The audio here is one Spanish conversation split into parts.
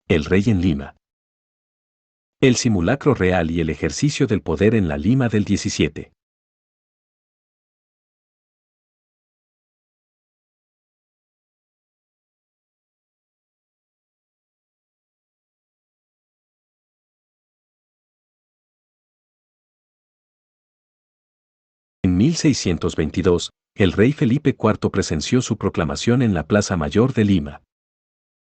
El rey en Lima. El simulacro real y el ejercicio del poder en la Lima del 17. En 1622, el rey Felipe IV presenció su proclamación en la Plaza Mayor de Lima.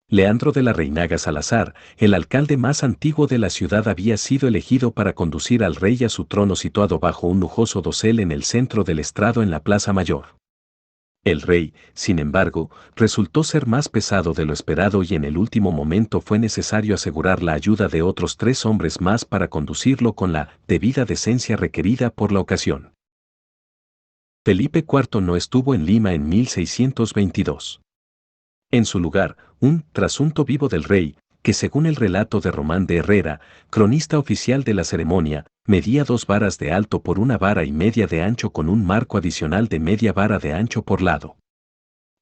Leandro de la Reinaga Salazar, el alcalde más antiguo de la ciudad, había sido elegido para conducir al rey a su trono situado bajo un lujoso dosel en el centro del estrado en la Plaza Mayor. El rey, sin embargo, resultó ser más pesado de lo esperado y en el último momento fue necesario asegurar la ayuda de otros 3 hombres más para conducirlo con la debida decencia requerida por la ocasión. Felipe IV no estuvo en Lima en 1622. En su lugar, un trasunto vivo del rey, que según el relato de Román de Herrera, cronista oficial de la ceremonia, medía 2 varas de alto por 1 vara y media de ancho con un marco adicional de media vara de ancho por lado.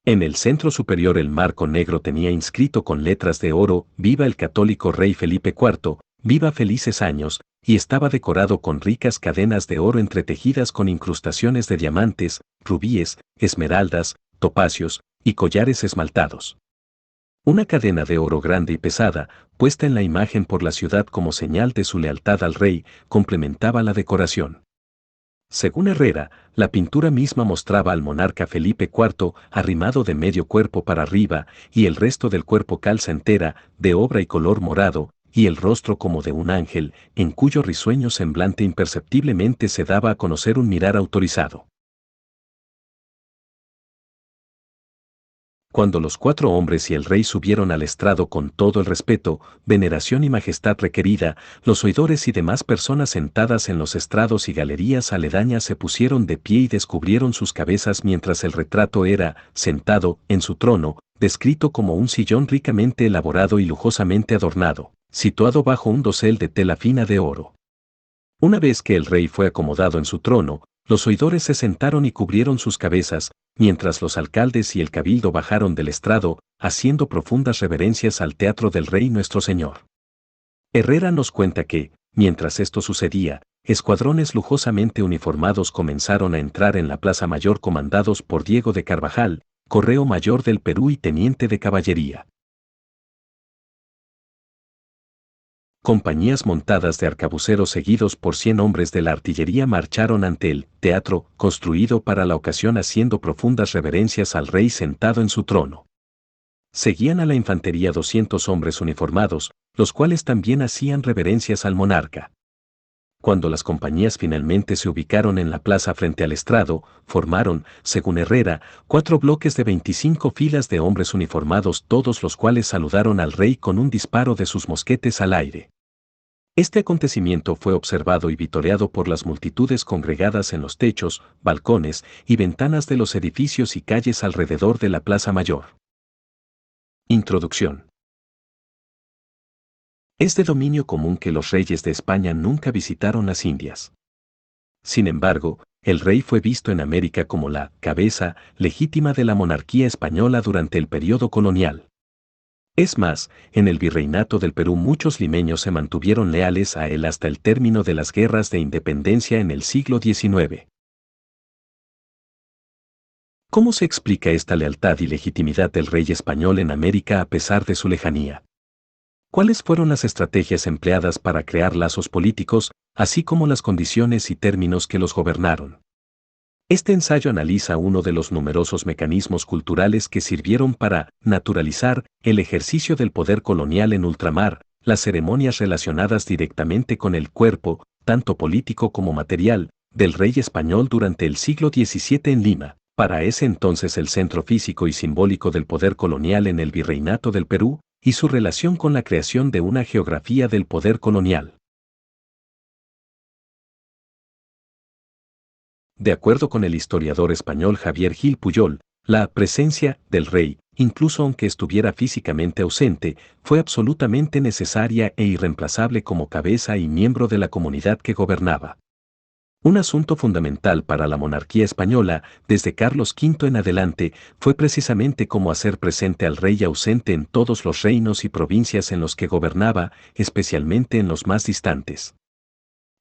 En el centro superior el marco negro tenía inscrito con letras de oro: «Viva el católico rey Felipe IV, viva felices años», y estaba decorado con ricas cadenas de oro entretejidas con incrustaciones de diamantes, rubíes, esmeraldas, topacios y collares esmaltados. Una cadena de oro grande y pesada, puesta en la imagen por la ciudad como señal de su lealtad al rey, complementaba la decoración. Según Herrera, la pintura misma mostraba al monarca Felipe IV arrimado de medio cuerpo para arriba y el resto del cuerpo calza entera, de obra y color morado, y el rostro como de un ángel, en cuyo risueño semblante imperceptiblemente se daba a conocer un mirar autorizado. Cuando los 4 hombres y el rey subieron al estrado con todo el respeto, veneración y majestad requerida, los oidores y demás personas sentadas en los estrados y galerías aledañas se pusieron de pie y descubrieron sus cabezas mientras el retrato era, sentado, en su trono, descrito como un sillón ricamente elaborado y lujosamente adornado, situado bajo un dosel de tela fina de oro. Una vez que el rey fue acomodado en su trono, los oidores se sentaron y cubrieron sus cabezas, mientras los alcaldes y el cabildo bajaron del estrado, haciendo profundas reverencias al teatro del rey nuestro señor. Herrera nos cuenta que, mientras esto sucedía, escuadrones lujosamente uniformados comenzaron a entrar en la Plaza Mayor comandados por Diego de Carvajal, correo mayor del Perú y teniente de caballería. Compañías montadas de arcabuceros seguidos por 100 hombres de la artillería marcharon ante el teatro construido para la ocasión haciendo profundas reverencias al rey sentado en su trono. Seguían a la infantería 200 hombres uniformados, los cuales también hacían reverencias al monarca. Cuando las compañías finalmente se ubicaron en la plaza frente al estrado, formaron, según Herrera, 4 bloques de 25 filas de hombres uniformados, todos los cuales saludaron al rey con un disparo de sus mosquetes al aire. Este acontecimiento fue observado y vitoreado por las multitudes congregadas en los techos, balcones y ventanas de los edificios y calles alrededor de la Plaza Mayor. Introducción. Es de dominio común que los reyes de España nunca visitaron las Indias. Sin embargo, el rey fue visto en América como la cabeza legítima de la monarquía española durante el periodo colonial. Es más, en el virreinato del Perú muchos limeños se mantuvieron leales a él hasta el término de las guerras de independencia en el siglo XIX. ¿Cómo se explica esta lealtad y legitimidad del rey español en América a pesar de su lejanía? ¿Cuáles fueron las estrategias empleadas para crear lazos políticos, así como las condiciones y términos que los gobernaron? Este ensayo analiza uno de los numerosos mecanismos culturales que sirvieron para naturalizar el ejercicio del poder colonial en ultramar, las ceremonias relacionadas directamente con el cuerpo, tanto político como material, del rey español durante el siglo XVII en Lima, para ese entonces el centro físico y simbólico del poder colonial en el virreinato del Perú, y su relación con la creación de una geografía del poder colonial. De acuerdo con el historiador español Javier Gil Puyol, la presencia del rey, incluso aunque estuviera físicamente ausente, fue absolutamente necesaria e irreemplazable como cabeza y miembro de la comunidad que gobernaba. Un asunto fundamental para la monarquía española, desde Carlos V en adelante, fue precisamente cómo hacer presente al rey ausente en todos los reinos y provincias en los que gobernaba, especialmente en los más distantes.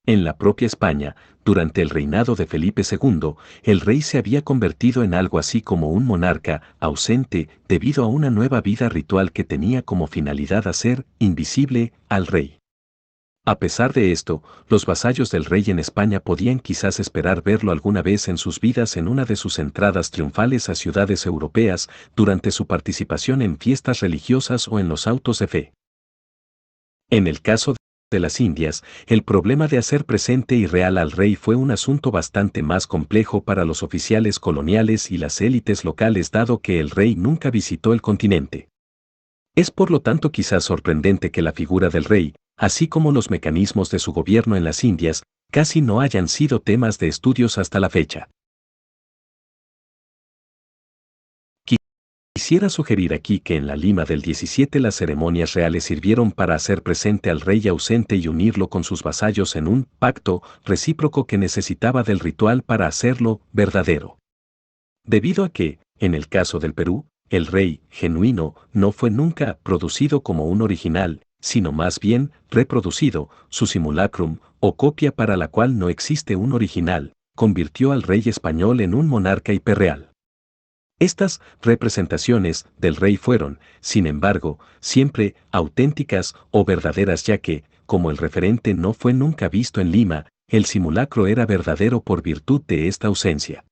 En la propia España, durante el reinado de Felipe II, el rey se había convertido en algo así como un monarca ausente debido a una nueva vida ritual que tenía como finalidad hacer invisible al rey. A pesar de esto, los vasallos del rey en España podían quizás esperar verlo alguna vez en sus vidas en una de sus entradas triunfales a ciudades europeas, durante su participación en fiestas religiosas o en los autos de fe. En el caso de las Indias, el problema de hacer presente y real al rey fue un asunto bastante más complejo para los oficiales coloniales y las élites locales dado que el rey nunca visitó el continente. Es por lo tanto quizás sorprendente que la figura del rey, así como los mecanismos de su gobierno en las Indias, casi no hayan sido temas de estudios hasta la fecha. Quisiera sugerir aquí que en la Lima del 17 las ceremonias reales sirvieron para hacer presente al rey ausente y unirlo con sus vasallos en un pacto recíproco que necesitaba del ritual para hacerlo verdadero. Debido a que, en el caso del Perú, el rey genuino no fue nunca producido como un original, sino más bien reproducido, su simulacrum, o copia para la cual no existe un original, convirtió al rey español en un monarca hiperreal. Estas representaciones del rey fueron, sin embargo, siempre auténticas o verdaderas ya que, como el referente no fue nunca visto en Lima, el simulacro era verdadero por virtud de esta ausencia.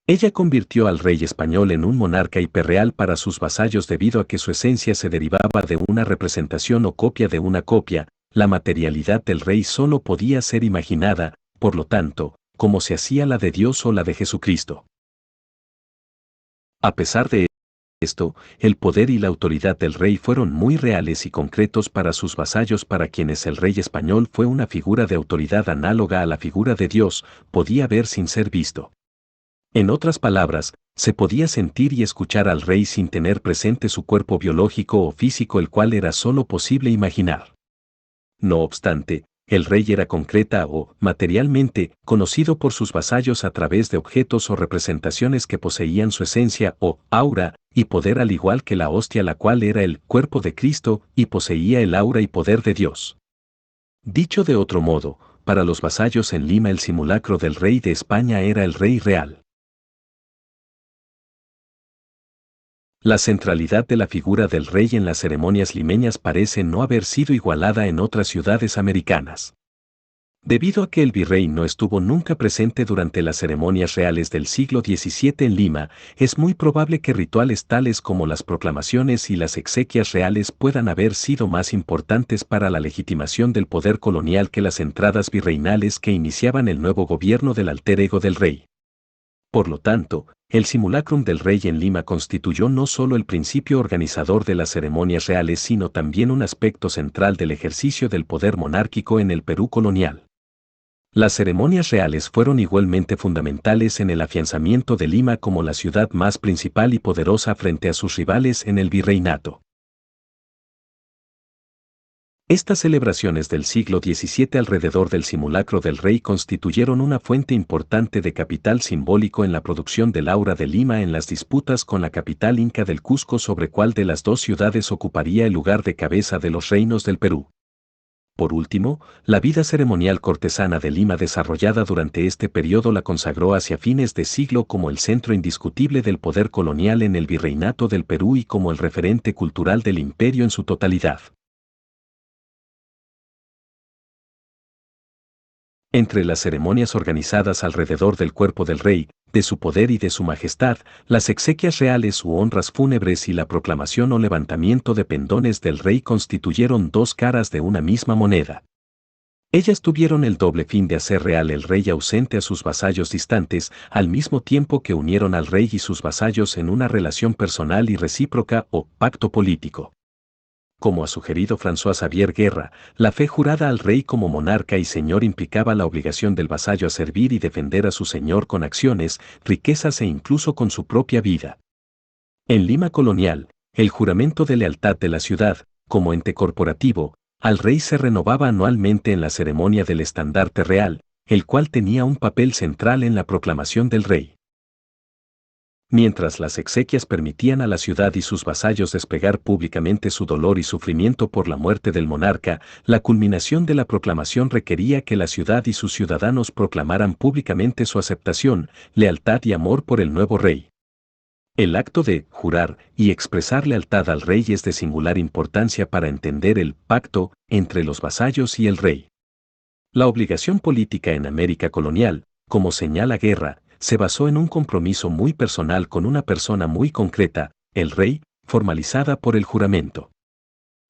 Ella convirtió al rey español en un monarca hiperreal para sus vasallos debido a que su esencia se derivaba de una representación o copia de una copia, la materialidad del rey solo podía ser imaginada, por lo tanto, como se hacía la de Dios o la de Jesucristo. A pesar de esto, el poder y la autoridad del rey fueron muy reales y concretos para sus vasallos para quienes el rey español fue una figura de autoridad análoga a la figura de Dios, podía ver sin ser visto. En otras palabras, se podía sentir y escuchar al rey sin tener presente su cuerpo biológico o físico el cual era solo posible imaginar. No obstante, el rey era concreta o, materialmente, conocido por sus vasallos a través de objetos o representaciones que poseían su esencia o aura y poder al igual que la hostia la cual era el cuerpo de Cristo y poseía el aura y poder de Dios. Dicho de otro modo, para los vasallos en Lima el simulacro del rey de España era el rey real. La centralidad de la figura del rey en las ceremonias limeñas parece no haber sido igualada en otras ciudades americanas. Debido a que el virrey no estuvo nunca presente durante las ceremonias reales del siglo XVII en Lima, es muy probable que rituales tales como las proclamaciones y las exequias reales puedan haber sido más importantes para la legitimación del poder colonial que las entradas virreinales que iniciaban el nuevo gobierno del alter ego del rey. Por lo tanto, el simulacrum del rey en Lima constituyó no solo el principio organizador de las ceremonias reales sino también un aspecto central del ejercicio del poder monárquico en el Perú colonial. Las ceremonias reales fueron igualmente fundamentales en el afianzamiento de Lima como la ciudad más principal y poderosa frente a sus rivales en el virreinato. Estas celebraciones del siglo XVII alrededor del simulacro del rey constituyeron una fuente importante de capital simbólico en la producción del aura de Lima en las disputas con la capital inca del Cusco sobre cuál de las dos ciudades ocuparía el lugar de cabeza de los reinos del Perú. Por último, la vida ceremonial cortesana de Lima desarrollada durante este periodo la consagró hacia fines de siglo como el centro indiscutible del poder colonial en el virreinato del Perú y como el referente cultural del imperio en su totalidad. Entre las ceremonias organizadas alrededor del cuerpo del rey, de su poder y de su majestad, las exequias reales u honras fúnebres y la proclamación o levantamiento de pendones del rey constituyeron dos caras de una misma moneda. Ellas tuvieron el doble fin de hacer real el rey ausente a sus vasallos distantes, al mismo tiempo que unieron al rey y sus vasallos en una relación personal y recíproca o pacto político. Como ha sugerido François Xavier Guerra, la fe jurada al rey como monarca y señor implicaba la obligación del vasallo a servir y defender a su señor con acciones, riquezas e incluso con su propia vida. En Lima colonial, el juramento de lealtad de la ciudad, como ente corporativo, al rey se renovaba anualmente en la ceremonia del estandarte real, el cual tenía un papel central en la proclamación del rey. Mientras las exequias permitían a la ciudad y sus vasallos despegar públicamente su dolor y sufrimiento por la muerte del monarca, la culminación de la proclamación requería que la ciudad y sus ciudadanos proclamaran públicamente su aceptación, lealtad y amor por el nuevo rey. El acto de jurar y expresar lealtad al rey es de singular importancia para entender el pacto entre los vasallos y el rey. La obligación política en América colonial, como señala Guerra, se basó en un compromiso muy personal con una persona muy concreta, el rey, formalizada por el juramento.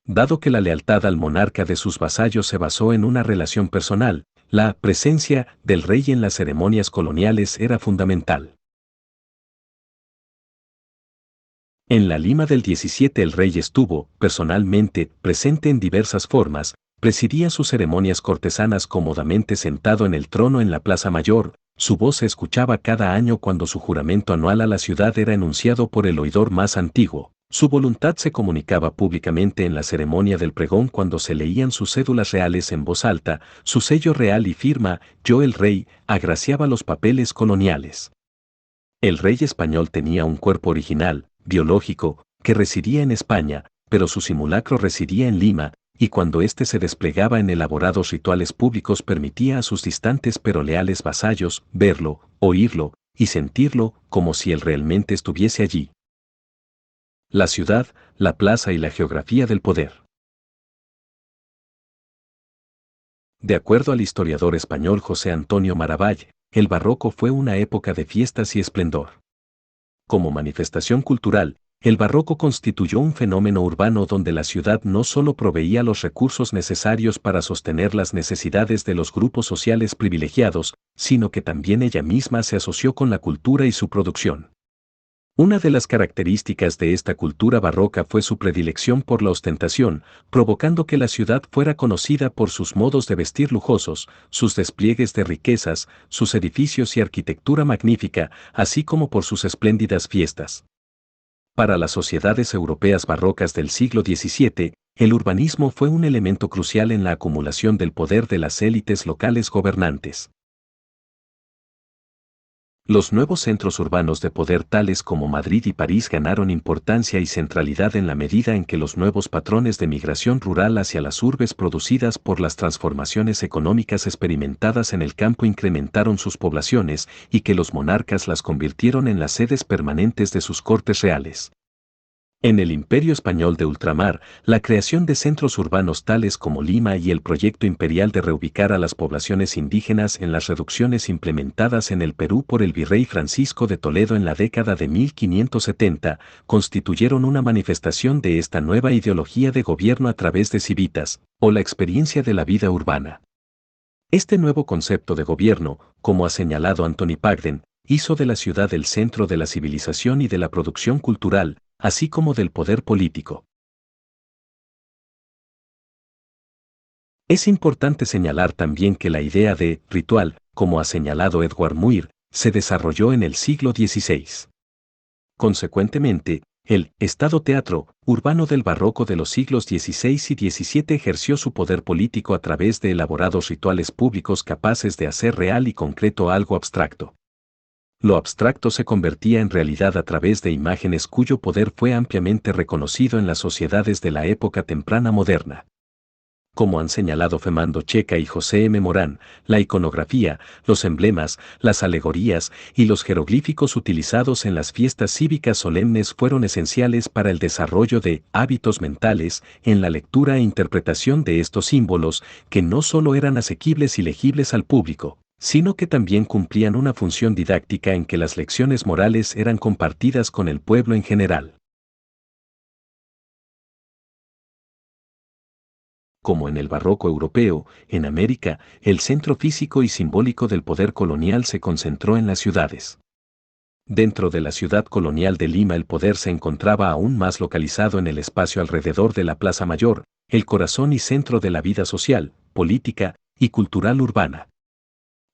Dado que la lealtad al monarca de sus vasallos se basó en una relación personal, la presencia del rey en las ceremonias coloniales era fundamental. En la Lima del 17 el rey estuvo, personalmente, presente en diversas formas, presidía sus ceremonias cortesanas cómodamente sentado en el trono en la Plaza Mayor, su voz se escuchaba cada año cuando su juramento anual a la ciudad era enunciado por el oidor más antiguo, su voluntad se comunicaba públicamente en la ceremonia del pregón cuando se leían sus cédulas reales en voz alta, su sello real y firma, yo el rey, agraciaba los papeles coloniales. El rey español tenía un cuerpo original, biológico, que residía en España, pero su simulacro residía en Lima, y cuando éste se desplegaba en elaborados rituales públicos permitía a sus distantes pero leales vasallos verlo, oírlo y sentirlo como si él realmente estuviese allí. La ciudad, la plaza y la geografía del poder. De acuerdo al historiador español José Antonio Maravall, el barroco fue una época de fiestas y esplendor. Como manifestación cultural, el barroco constituyó un fenómeno urbano donde la ciudad no solo proveía los recursos necesarios para sostener las necesidades de los grupos sociales privilegiados, sino que también ella misma se asoció con la cultura y su producción. Una de las características de esta cultura barroca fue su predilección por la ostentación, provocando que la ciudad fuera conocida por sus modos de vestir lujosos, sus despliegues de riquezas, sus edificios y arquitectura magnífica, así como por sus espléndidas fiestas. Para las sociedades europeas barrocas del siglo XVII, el urbanismo fue un elemento crucial en la acumulación del poder de las élites locales gobernantes. Los nuevos centros urbanos de poder tales como Madrid y París ganaron importancia y centralidad en la medida en que los nuevos patrones de migración rural hacia las urbes producidas por las transformaciones económicas experimentadas en el campo incrementaron sus poblaciones y que los monarcas las convirtieron en las sedes permanentes de sus cortes reales. En el Imperio Español de Ultramar, la creación de centros urbanos tales como Lima y el proyecto imperial de reubicar a las poblaciones indígenas en las reducciones implementadas en el Perú por el virrey Francisco de Toledo en la década de 1570, constituyeron una manifestación de esta nueva ideología de gobierno a través de civitas, o la experiencia de la vida urbana. Este nuevo concepto de gobierno, como ha señalado Anthony Pagden, hizo de la ciudad el centro de la civilización y de la producción cultural, así como del poder político. Es importante señalar también que la idea de ritual, como ha señalado Edward Muir, se desarrolló en el siglo XVI. Consecuentemente, el estado teatro urbano del barroco de los siglos XVI y XVII ejerció su poder político a través de elaborados rituales públicos capaces de hacer real y concreto algo abstracto. Lo abstracto se convertía en realidad a través de imágenes cuyo poder fue ampliamente reconocido en las sociedades de la época temprana moderna. Como han señalado Fernando Checa y José M. Morán, la iconografía, los emblemas, las alegorías y los jeroglíficos utilizados en las fiestas cívicas solemnes fueron esenciales para el desarrollo de hábitos mentales en la lectura e interpretación de estos símbolos que no solo eran asequibles y legibles al público, sino que también cumplían una función didáctica en que las lecciones morales eran compartidas con el pueblo en general. Como en el barroco europeo, en América, el centro físico y simbólico del poder colonial se concentró en las ciudades. Dentro de la ciudad colonial de Lima el poder se encontraba aún más localizado en el espacio alrededor de la Plaza Mayor, el corazón y centro de la vida social, política y cultural urbana.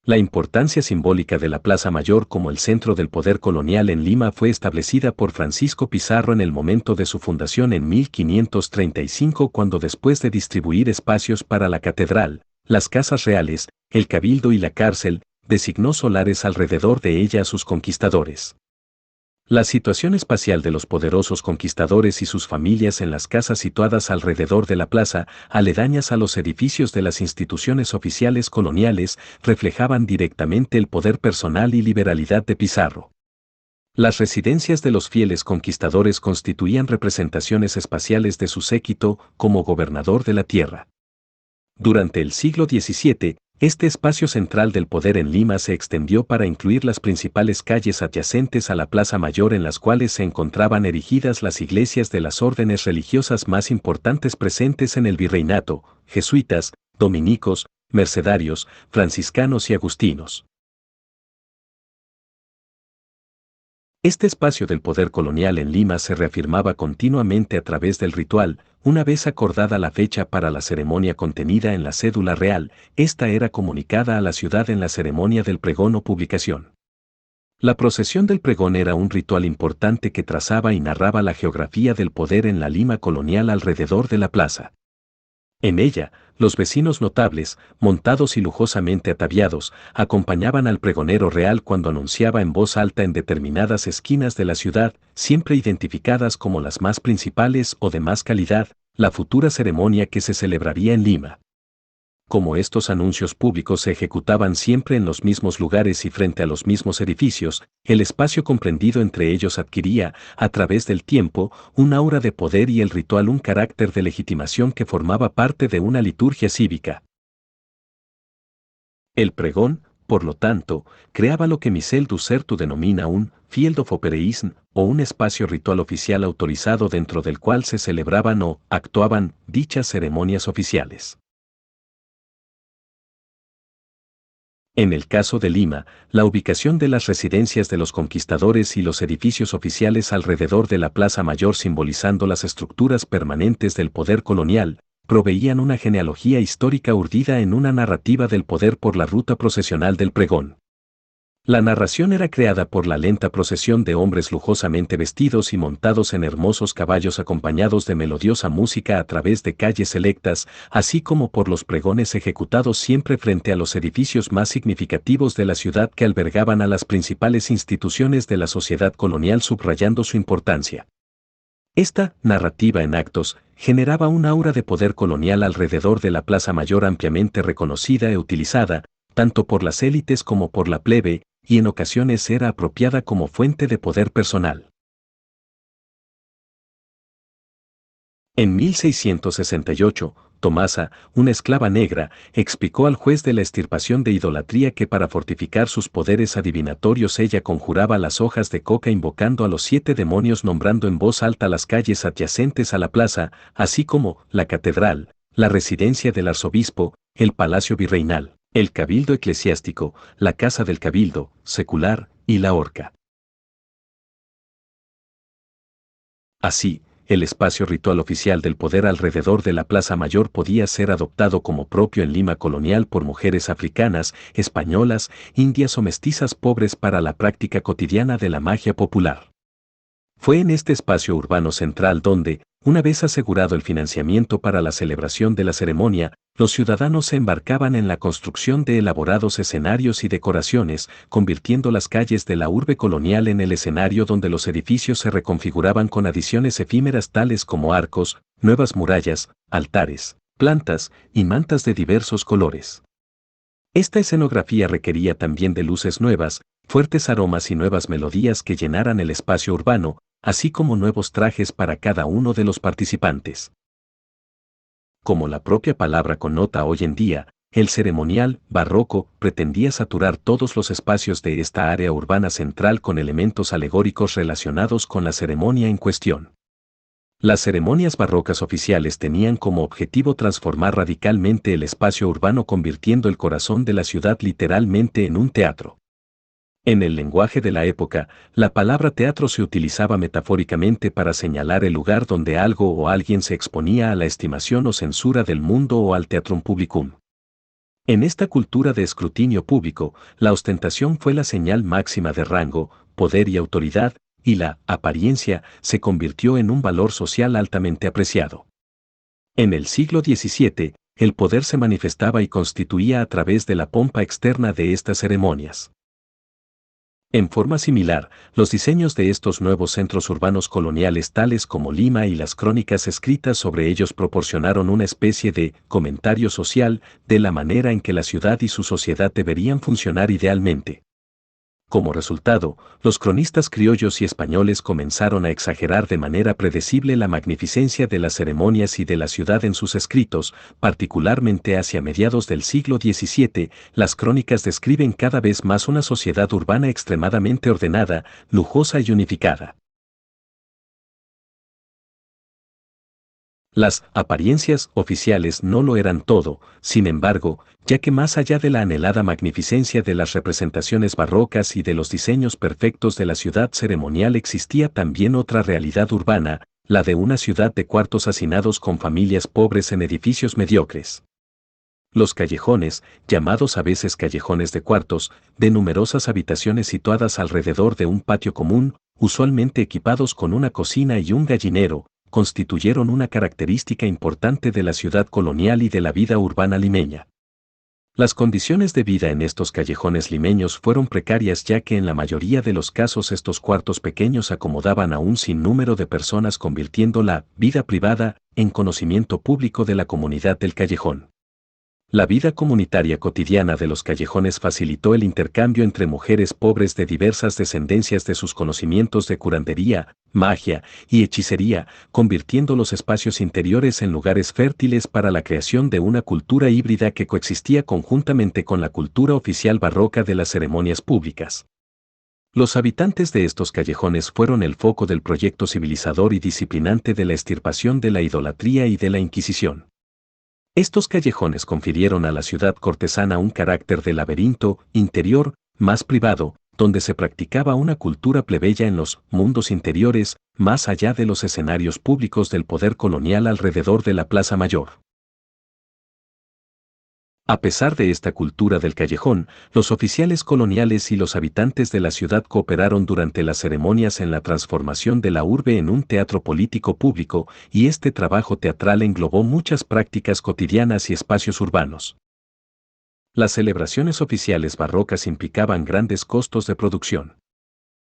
La importancia simbólica de la Plaza Mayor como el centro del poder colonial en Lima fue establecida por Francisco Pizarro en el momento de su fundación en 1535 cuando después de distribuir espacios para la catedral, las casas reales, el cabildo y la cárcel, designó solares alrededor de ella a sus conquistadores. La situación espacial de los poderosos conquistadores y sus familias en las casas situadas alrededor de la plaza, aledañas a los edificios de las instituciones oficiales coloniales, reflejaban directamente el poder personal y liberalidad de Pizarro. Las residencias de los fieles conquistadores constituían representaciones espaciales de su séquito como gobernador de la tierra. Durante el siglo XVII, este espacio central del poder en Lima se extendió para incluir las principales calles adyacentes a la Plaza Mayor en las cuales se encontraban erigidas las iglesias de las órdenes religiosas más importantes presentes en el virreinato: jesuitas, dominicos, mercedarios, franciscanos y agustinos. Este espacio del poder colonial en Lima se reafirmaba continuamente a través del ritual. Una vez acordada la fecha para la ceremonia contenida en la cédula real, esta era comunicada a la ciudad en la ceremonia del pregón o publicación. La procesión del pregón era un ritual importante que trazaba y narraba la geografía del poder en la Lima colonial alrededor de la plaza. En ella, los vecinos notables, montados y lujosamente ataviados, acompañaban al pregonero real cuando anunciaba en voz alta en determinadas esquinas de la ciudad, siempre identificadas como las más principales o de más calidad, la futura ceremonia que se celebraría en Lima. Como estos anuncios públicos se ejecutaban siempre en los mismos lugares y frente a los mismos edificios, el espacio comprendido entre ellos adquiría, a través del tiempo, un aura de poder y el ritual un carácter de legitimación que formaba parte de una liturgia cívica. El pregón, por lo tanto, creaba lo que Michel Ducertu denomina un field of operations, o un espacio ritual oficial autorizado dentro del cual se celebraban o actuaban dichas ceremonias oficiales. En el caso de Lima, la ubicación de las residencias de los conquistadores y los edificios oficiales alrededor de la Plaza Mayor, simbolizando las estructuras permanentes del poder colonial, proveían una genealogía histórica urdida en una narrativa del poder por la ruta procesional del pregón. La narración era creada por la lenta procesión de hombres lujosamente vestidos y montados en hermosos caballos acompañados de melodiosa música a través de calles selectas, así como por los pregones ejecutados siempre frente a los edificios más significativos de la ciudad que albergaban a las principales instituciones de la sociedad colonial, subrayando su importancia. Esta narrativa en actos generaba un aura de poder colonial alrededor de la Plaza Mayor ampliamente reconocida e utilizada, tanto por las élites como por la plebe, y en ocasiones era apropiada como fuente de poder personal. En 1668, Tomasa, una esclava negra, explicó al juez de la extirpación de idolatría que para fortificar sus poderes adivinatorios ella conjuraba las hojas de coca invocando a los 7 demonios, nombrando en voz alta las calles adyacentes a la plaza, así como la catedral, la residencia del arzobispo, el palacio virreinal, el cabildo eclesiástico, la casa del cabildo secular y la horca. Así, el espacio ritual oficial del poder alrededor de la Plaza Mayor podía ser adoptado como propio en Lima colonial por mujeres africanas, españolas, indias o mestizas pobres para la práctica cotidiana de la magia popular. Fue en este espacio urbano central donde, una vez asegurado el financiamiento para la celebración de la ceremonia, los ciudadanos se embarcaban en la construcción de elaborados escenarios y decoraciones, convirtiendo las calles de la urbe colonial en el escenario donde los edificios se reconfiguraban con adiciones efímeras tales como arcos, nuevas murallas, altares, plantas y mantas de diversos colores. Esta escenografía requería también de luces nuevas, fuertes aromas y nuevas melodías que llenaran el espacio urbano, así como nuevos trajes para cada uno de los participantes. Como la propia palabra connota hoy en día, el ceremonial barroco pretendía saturar todos los espacios de esta área urbana central con elementos alegóricos relacionados con la ceremonia en cuestión. Las ceremonias barrocas oficiales tenían como objetivo transformar radicalmente el espacio urbano, convirtiendo el corazón de la ciudad literalmente en un teatro. En el lenguaje de la época, la palabra teatro se utilizaba metafóricamente para señalar el lugar donde algo o alguien se exponía a la estimación o censura del mundo o al teatrum publicum. En esta cultura de escrutinio público, la ostentación fue la señal máxima de rango, poder y autoridad, y la apariencia se convirtió en un valor social altamente apreciado. En el siglo XVII, el poder se manifestaba y constituía a través de la pompa externa de estas ceremonias. En forma similar, los diseños de estos nuevos centros urbanos coloniales tales como Lima y las crónicas escritas sobre ellos proporcionaron una especie de comentario social de la manera en que la ciudad y su sociedad deberían funcionar idealmente. Como resultado, los cronistas criollos y españoles comenzaron a exagerar de manera predecible la magnificencia de las ceremonias y de la ciudad en sus escritos, particularmente hacia mediados del siglo XVII. Las crónicas describen cada vez más una sociedad urbana extremadamente ordenada, lujosa y unificada. Las apariencias oficiales no lo eran todo, sin embargo, ya que más allá de la anhelada magnificencia de las representaciones barrocas y de los diseños perfectos de la ciudad ceremonial existía también otra realidad urbana, la de una ciudad de cuartos hacinados con familias pobres en edificios mediocres. Los callejones, llamados a veces callejones de cuartos, de numerosas habitaciones situadas alrededor de un patio común, usualmente equipados con una cocina y un gallinero, constituyeron una característica importante de la ciudad colonial y de la vida urbana limeña. Las condiciones de vida en estos callejones limeños fueron precarias ya que en la mayoría de los casos estos cuartos pequeños acomodaban a un sinnúmero de personas convirtiendo la vida privada en conocimiento público de la comunidad del callejón. La vida comunitaria cotidiana de los callejones facilitó el intercambio entre mujeres pobres de diversas descendencias de sus conocimientos de curandería, magia y hechicería, convirtiendo los espacios interiores en lugares fértiles para la creación de una cultura híbrida que coexistía conjuntamente con la cultura oficial barroca de las ceremonias públicas. Los habitantes de estos callejones fueron el foco del proyecto civilizador y disciplinante de la extirpación de la idolatría y de la Inquisición. Estos callejones confirieron a la ciudad cortesana un carácter de laberinto interior, más privado, donde se practicaba una cultura plebeya en los mundos interiores, más allá de los escenarios públicos del poder colonial alrededor de la Plaza Mayor. A pesar de esta cultura del callejón, los oficiales coloniales y los habitantes de la ciudad cooperaron durante las ceremonias en la transformación de la urbe en un teatro político público, y este trabajo teatral englobó muchas prácticas cotidianas y espacios urbanos. Las celebraciones oficiales barrocas implicaban grandes costos de producción.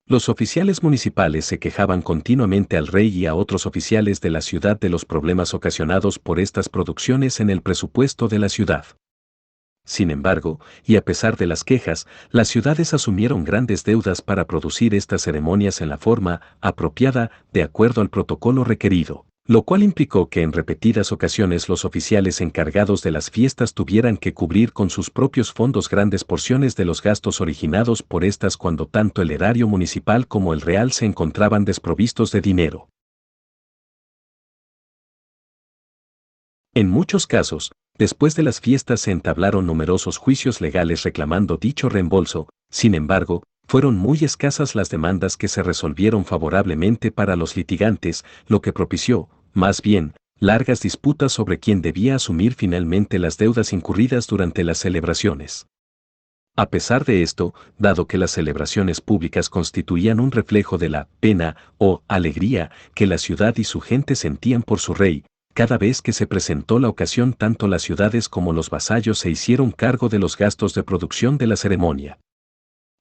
Los oficiales municipales se quejaban continuamente al rey y a otros oficiales de la ciudad de los problemas ocasionados por estas producciones en el presupuesto de la ciudad. Sin embargo, y a pesar de las quejas, las ciudades asumieron grandes deudas para producir estas ceremonias en la forma apropiada, de acuerdo al protocolo requerido, lo cual implicó que en repetidas ocasiones los oficiales encargados de las fiestas tuvieran que cubrir con sus propios fondos grandes porciones de los gastos originados por estas cuando tanto el erario municipal como el real se encontraban desprovistos de dinero. En muchos casos, después de las fiestas se entablaron numerosos juicios legales reclamando dicho reembolso, sin embargo, fueron muy escasas las demandas que se resolvieron favorablemente para los litigantes, lo que propició, más bien, largas disputas sobre quién debía asumir finalmente las deudas incurridas durante las celebraciones. A pesar de esto, dado que las celebraciones públicas constituían un reflejo de la pena o alegría que la ciudad y su gente sentían por su rey, cada vez que se presentó la ocasión tanto las ciudades como los vasallos se hicieron cargo de los gastos de producción de la ceremonia.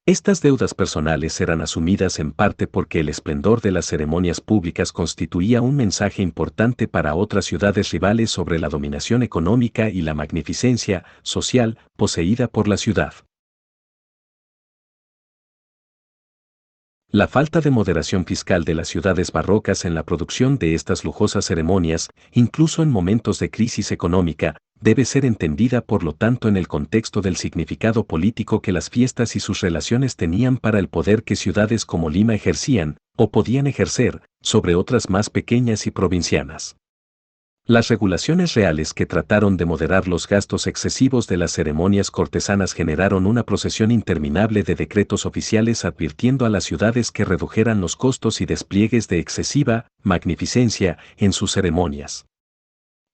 Estas deudas personales eran asumidas en parte porque el esplendor de las ceremonias públicas constituía un mensaje importante para otras ciudades rivales sobre la dominación económica y la magnificencia social poseída por la ciudad. La falta de moderación fiscal de las ciudades barrocas en la producción de estas lujosas ceremonias, incluso en momentos de crisis económica, debe ser entendida por lo tanto en el contexto del significado político que las fiestas y sus relaciones tenían para el poder que ciudades como Lima ejercían, o podían ejercer, sobre otras más pequeñas y provincianas. Las regulaciones reales que trataron de moderar los gastos excesivos de las ceremonias cortesanas generaron una procesión interminable de decretos oficiales advirtiendo a las ciudades que redujeran los costos y despliegues de excesiva magnificencia en sus ceremonias.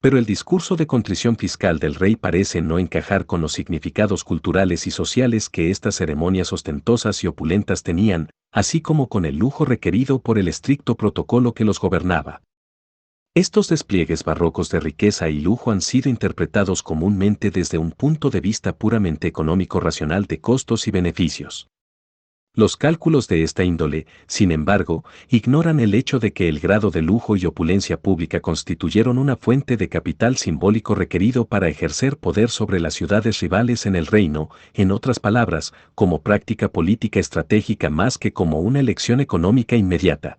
Pero el discurso de contrición fiscal del rey parece no encajar con los significados culturales y sociales que estas ceremonias ostentosas y opulentas tenían, así como con el lujo requerido por el estricto protocolo que los gobernaba. Estos despliegues barrocos de riqueza y lujo han sido interpretados comúnmente desde un punto de vista puramente económico racional de costos y beneficios. Los cálculos de esta índole, sin embargo, ignoran el hecho de que el grado de lujo y opulencia pública constituyeron una fuente de capital simbólico requerido para ejercer poder sobre las ciudades rivales en el reino, en otras palabras, como práctica política estratégica más que como una elección económica inmediata.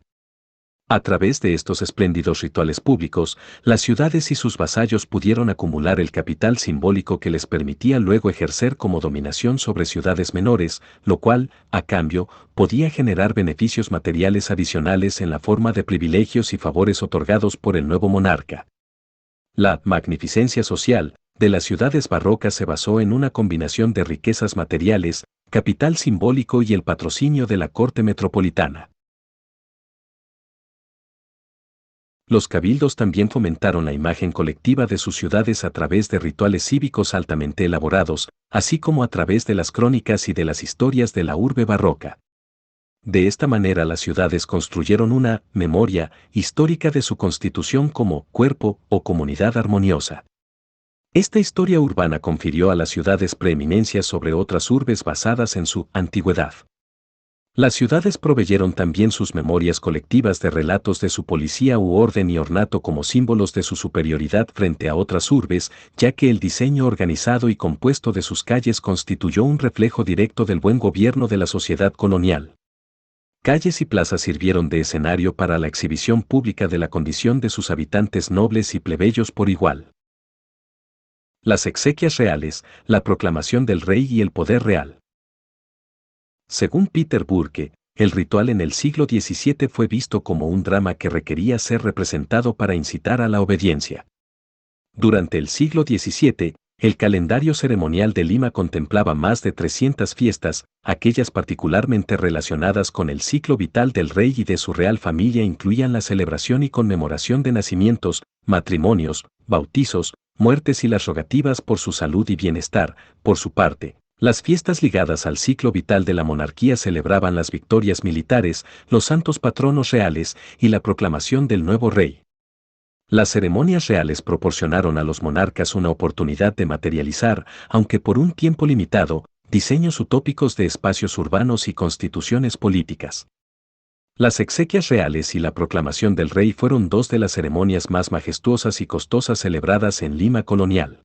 A través de estos espléndidos rituales públicos, las ciudades y sus vasallos pudieron acumular el capital simbólico que les permitía luego ejercer como dominación sobre ciudades menores, lo cual, a cambio, podía generar beneficios materiales adicionales en la forma de privilegios y favores otorgados por el nuevo monarca. La magnificencia social de las ciudades barrocas se basó en una combinación de riquezas materiales, capital simbólico y el patrocinio de la corte metropolitana. Los cabildos también fomentaron la imagen colectiva de sus ciudades a través de rituales cívicos altamente elaborados, así como a través de las crónicas y de las historias de la urbe barroca. De esta manera las ciudades construyeron una memoria histórica de su constitución como cuerpo o comunidad armoniosa. Esta historia urbana confirió a las ciudades preeminencias sobre otras urbes basadas en su antigüedad. Las ciudades proveyeron también sus memorias colectivas de relatos de su policía u orden y ornato como símbolos de su superioridad frente a otras urbes, ya que el diseño organizado y compuesto de sus calles constituyó un reflejo directo del buen gobierno de la sociedad colonial. Calles y plazas sirvieron de escenario para la exhibición pública de la condición de sus habitantes nobles y plebeyos por igual. Las exequias reales, la proclamación del rey y el poder real. Según Peter Burke, el ritual en el siglo XVII fue visto como un drama que requería ser representado para incitar a la obediencia. Durante el siglo XVII, el calendario ceremonial de Lima contemplaba más de 300 fiestas, aquellas particularmente relacionadas con el ciclo vital del rey y de su real familia incluían la celebración y conmemoración de nacimientos, matrimonios, bautizos, muertes y las rogativas por su salud y bienestar. Por su parte, las fiestas ligadas al ciclo vital de la monarquía celebraban las victorias militares, los santos patronos reales y la proclamación del nuevo rey. Las ceremonias reales proporcionaron a los monarcas una oportunidad de materializar, aunque por un tiempo limitado, diseños utópicos de espacios urbanos y constituciones políticas. Las exequias reales y la proclamación del rey fueron dos de las ceremonias más majestuosas y costosas celebradas en Lima colonial.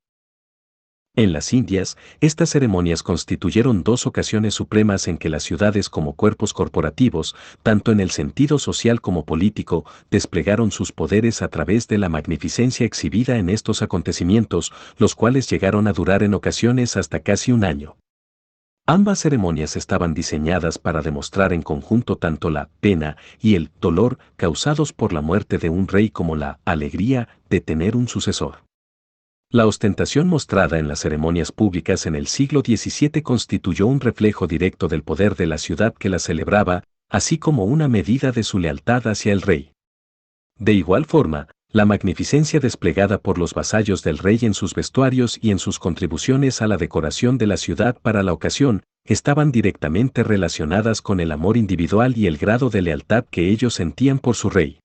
En las Indias, estas ceremonias constituyeron dos ocasiones supremas en que las ciudades como cuerpos corporativos, tanto en el sentido social como político, desplegaron sus poderes a través de la magnificencia exhibida en estos acontecimientos, los cuales llegaron a durar en ocasiones hasta casi un año. Ambas ceremonias estaban diseñadas para demostrar en conjunto tanto la pena y el dolor causados por la muerte de un rey como la alegría de tener un sucesor. La ostentación mostrada en las ceremonias públicas en el siglo XVII constituyó un reflejo directo del poder de la ciudad que la celebraba, así como una medida de su lealtad hacia el rey. De igual forma, la magnificencia desplegada por los vasallos del rey en sus vestuarios y en sus contribuciones a la decoración de la ciudad para la ocasión, estaban directamente relacionadas con el amor individual y el grado de lealtad que ellos sentían por su rey.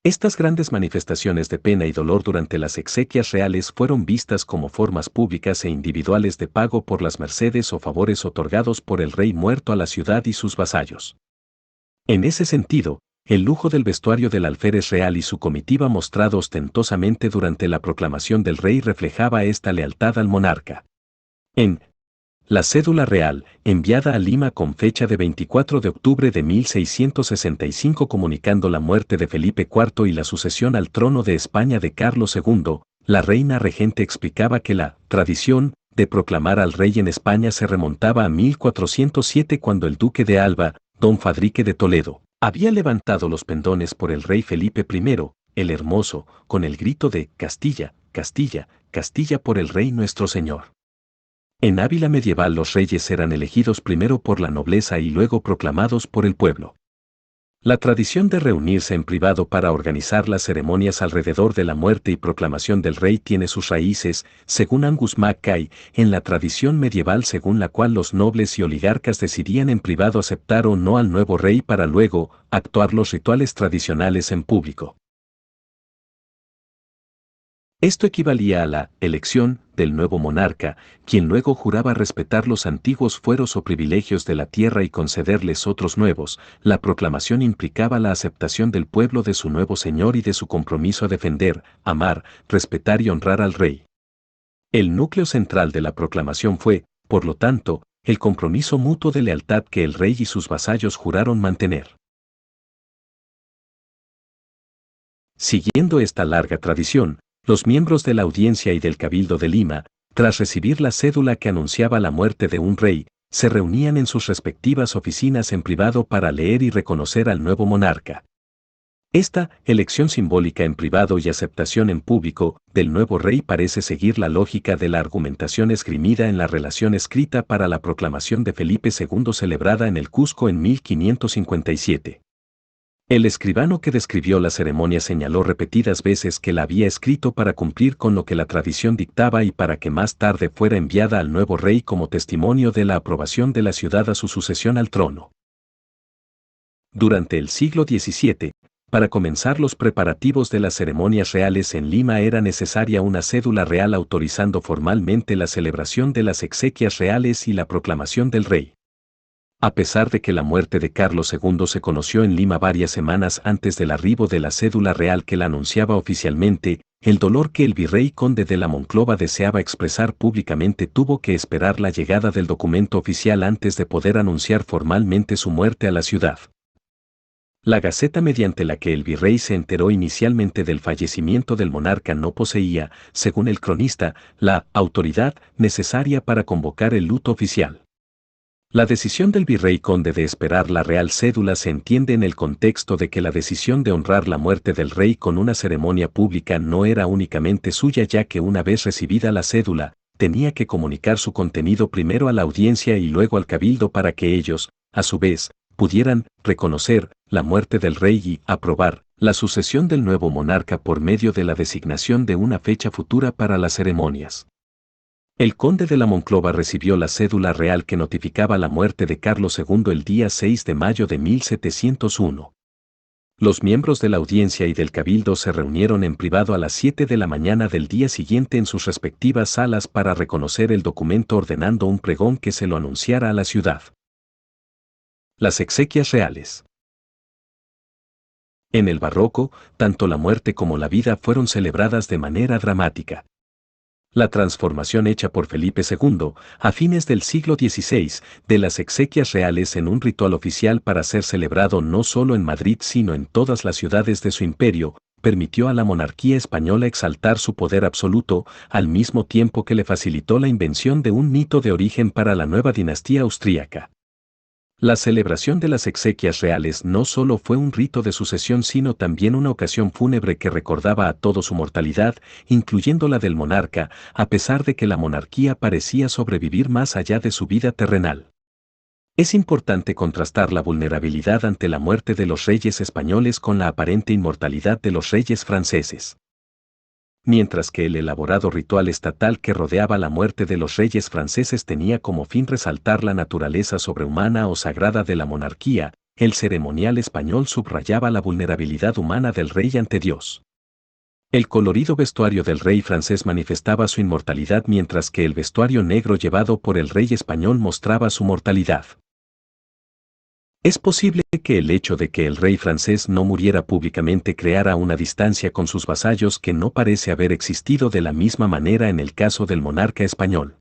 Estas grandes manifestaciones de pena y dolor durante las exequias reales fueron vistas como formas públicas e individuales de pago por las mercedes o favores otorgados por el rey muerto a la ciudad y sus vasallos. En ese sentido, el lujo del vestuario del alférez real y su comitiva mostrado ostentosamente durante la proclamación del rey reflejaba esta lealtad al monarca. En la cédula real, enviada a Lima con fecha de 24 de octubre de 1665 comunicando la muerte de Felipe IV y la sucesión al trono de España de Carlos II, la reina regente explicaba que la tradición de proclamar al rey en España se remontaba a 1407 cuando el duque de Alba, don Fadrique de Toledo, había levantado los pendones por el rey Felipe I, el Hermoso, con el grito de «Castilla, Castilla, Castilla por el rey nuestro señor». En Ávila medieval los reyes eran elegidos primero por la nobleza y luego proclamados por el pueblo. La tradición de reunirse en privado para organizar las ceremonias alrededor de la muerte y proclamación del rey tiene sus raíces, según Angus Mackay, en la tradición medieval según la cual los nobles y oligarcas decidían en privado aceptar o no al nuevo rey para luego actuar los rituales tradicionales en público. Esto equivalía a la elección del nuevo monarca, quien luego juraba respetar los antiguos fueros o privilegios de la tierra y concederles otros nuevos. La proclamación implicaba la aceptación del pueblo de su nuevo señor y de su compromiso a defender, amar, respetar y honrar al rey. El núcleo central de la proclamación fue, por lo tanto, el compromiso mutuo de lealtad que el rey y sus vasallos juraron mantener. Siguiendo esta larga tradición, los miembros de la audiencia y del Cabildo de Lima, tras recibir la cédula que anunciaba la muerte de un rey, se reunían en sus respectivas oficinas en privado para leer y reconocer al nuevo monarca. Esta elección simbólica en privado y aceptación en público del nuevo rey parece seguir la lógica de la argumentación esgrimida en la relación escrita para la proclamación de Felipe II celebrada en el Cusco en 1557. El escribano que describió la ceremonia señaló repetidas veces que la había escrito para cumplir con lo que la tradición dictaba y para que más tarde fuera enviada al nuevo rey como testimonio de la aprobación de la ciudad a su sucesión al trono. Durante el siglo XVII, para comenzar los preparativos de las ceremonias reales en Lima era necesaria una cédula real autorizando formalmente la celebración de las exequias reales y la proclamación del rey. A pesar de que la muerte de Carlos II se conoció en Lima varias semanas antes del arribo de la cédula real que la anunciaba oficialmente, el dolor que el virrey conde de la Monclova deseaba expresar públicamente tuvo que esperar la llegada del documento oficial antes de poder anunciar formalmente su muerte a la ciudad. La gaceta mediante la que el virrey se enteró inicialmente del fallecimiento del monarca no poseía, según el cronista, la autoridad necesaria para convocar el luto oficial. La decisión del virrey conde de esperar la real cédula se entiende en el contexto de que la decisión de honrar la muerte del rey con una ceremonia pública no era únicamente suya, ya que una vez recibida la cédula, tenía que comunicar su contenido primero a la audiencia y luego al cabildo para que ellos, a su vez, pudieran reconocer la muerte del rey y aprobar la sucesión del nuevo monarca por medio de la designación de una fecha futura para las ceremonias. El conde de la Monclova recibió la cédula real que notificaba la muerte de Carlos II el día 6 de mayo de 1701. Los miembros de la audiencia y del cabildo se reunieron en privado a las 7 de la mañana del día siguiente en sus respectivas salas para reconocer el documento ordenando un pregón que se lo anunciara a la ciudad. Las exequias reales. En el barroco, tanto la muerte como la vida fueron celebradas de manera dramática. La transformación hecha por Felipe II, a fines del siglo XVI, de las exequias reales en un ritual oficial para ser celebrado no solo en Madrid sino en todas las ciudades de su imperio, permitió a la monarquía española exaltar su poder absoluto, al mismo tiempo que le facilitó la invención de un mito de origen para la nueva dinastía austríaca. La celebración de las exequias reales no solo fue un rito de sucesión sino también una ocasión fúnebre que recordaba a todos su mortalidad, incluyendo la del monarca, a pesar de que la monarquía parecía sobrevivir más allá de su vida terrenal. Es importante contrastar la vulnerabilidad ante la muerte de los reyes españoles con la aparente inmortalidad de los reyes franceses. Mientras que el elaborado ritual estatal que rodeaba la muerte de los reyes franceses tenía como fin resaltar la naturaleza sobrehumana o sagrada de la monarquía, el ceremonial español subrayaba la vulnerabilidad humana del rey ante Dios. El colorido vestuario del rey francés manifestaba su inmortalidad mientras que el vestuario negro llevado por el rey español mostraba su mortalidad. Es posible que el hecho de que el rey francés no muriera públicamente creara una distancia con sus vasallos que no parece haber existido de la misma manera en el caso del monarca español.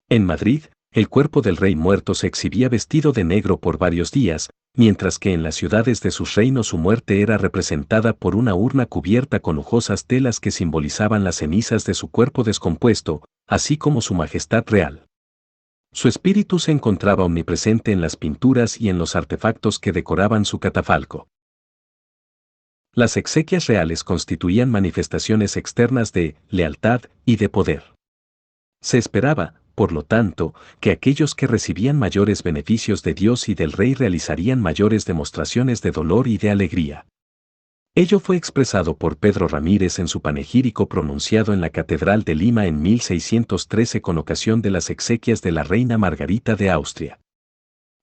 En Madrid, el cuerpo del rey muerto se exhibía vestido de negro por varios días, mientras que en las ciudades de sus reinos su muerte era representada por una urna cubierta con lujosas telas que simbolizaban las cenizas de su cuerpo descompuesto, así como su majestad real. Su espíritu se encontraba omnipresente en las pinturas y en los artefactos que decoraban su catafalco. Las exequias reales constituían manifestaciones externas de lealtad y de poder. Se esperaba, por lo tanto, que aquellos que recibían mayores beneficios de Dios y del Rey realizarían mayores demostraciones de dolor y de alegría. Ello fue expresado por Pedro Ramírez en su panegírico pronunciado en la Catedral de Lima en 1613 con ocasión de las exequias de la reina Margarita de Austria.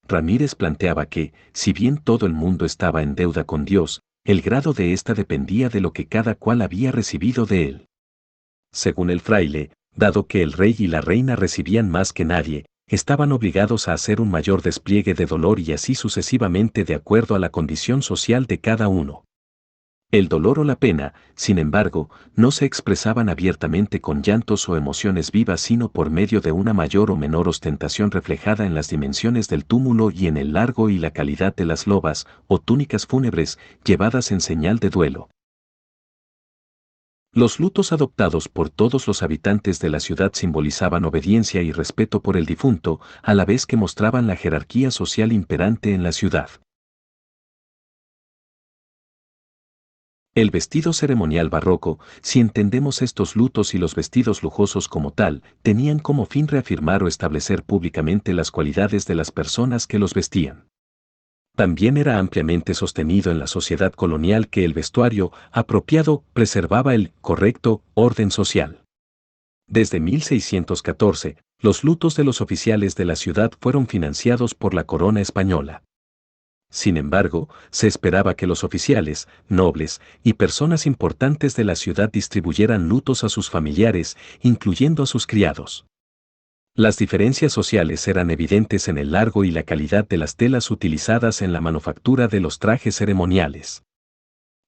Ramírez planteaba que, si bien todo el mundo estaba en deuda con Dios, el grado de ésta dependía de lo que cada cual había recibido de él. Según el fraile, dado que el rey y la reina recibían más que nadie, estaban obligados a hacer un mayor despliegue de dolor y así sucesivamente de acuerdo a la condición social de cada uno. El dolor o la pena, sin embargo, no se expresaban abiertamente con llantos o emociones vivas sino por medio de una mayor o menor ostentación reflejada en las dimensiones del túmulo y en el largo y la calidad de las lobas o túnicas fúnebres llevadas en señal de duelo. Los lutos adoptados por todos los habitantes de la ciudad simbolizaban obediencia y respeto por el difunto, a la vez que mostraban la jerarquía social imperante en la ciudad. El vestido ceremonial barroco, si entendemos estos lutos y los vestidos lujosos como tal, tenían como fin reafirmar o establecer públicamente las cualidades de las personas que los vestían. También era ampliamente sostenido en la sociedad colonial que el vestuario apropiado preservaba el correcto orden social. Desde 1614, los lutos de los oficiales de la ciudad fueron financiados por la corona española. Sin embargo, se esperaba que los oficiales, nobles y personas importantes de la ciudad distribuyeran lutos a sus familiares, incluyendo a sus criados. Las diferencias sociales eran evidentes en el largo y la calidad de las telas utilizadas en la manufactura de los trajes ceremoniales.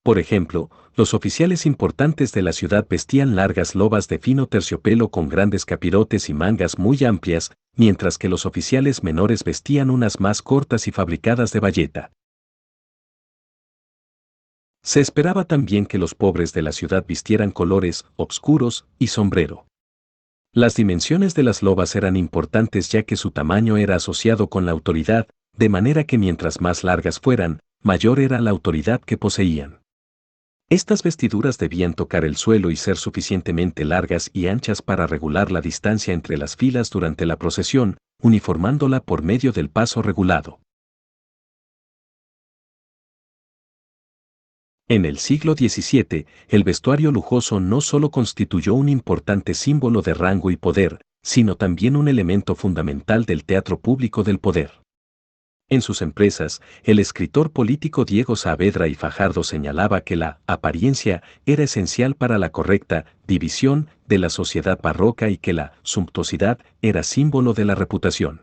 Por ejemplo, los oficiales importantes de la ciudad vestían largas lobas de fino terciopelo con grandes capirotes y mangas muy amplias, mientras que los oficiales menores vestían unas más cortas y fabricadas de bayeta. Se esperaba también que los pobres de la ciudad vistieran colores obscuros y sombrero. Las dimensiones de las lobas eran importantes ya que su tamaño era asociado con la autoridad, de manera que mientras más largas fueran, mayor era la autoridad que poseían. Estas vestiduras debían tocar el suelo y ser suficientemente largas y anchas para regular la distancia entre las filas durante la procesión, uniformándola por medio del paso regulado. En el siglo XVII, el vestuario lujoso no solo constituyó un importante símbolo de rango y poder, sino también un elemento fundamental del teatro público del poder. En sus empresas, el escritor político Diego Saavedra y Fajardo señalaba que la apariencia era esencial para la correcta división de la sociedad barroca y que la sumptuosidad era símbolo de la reputación.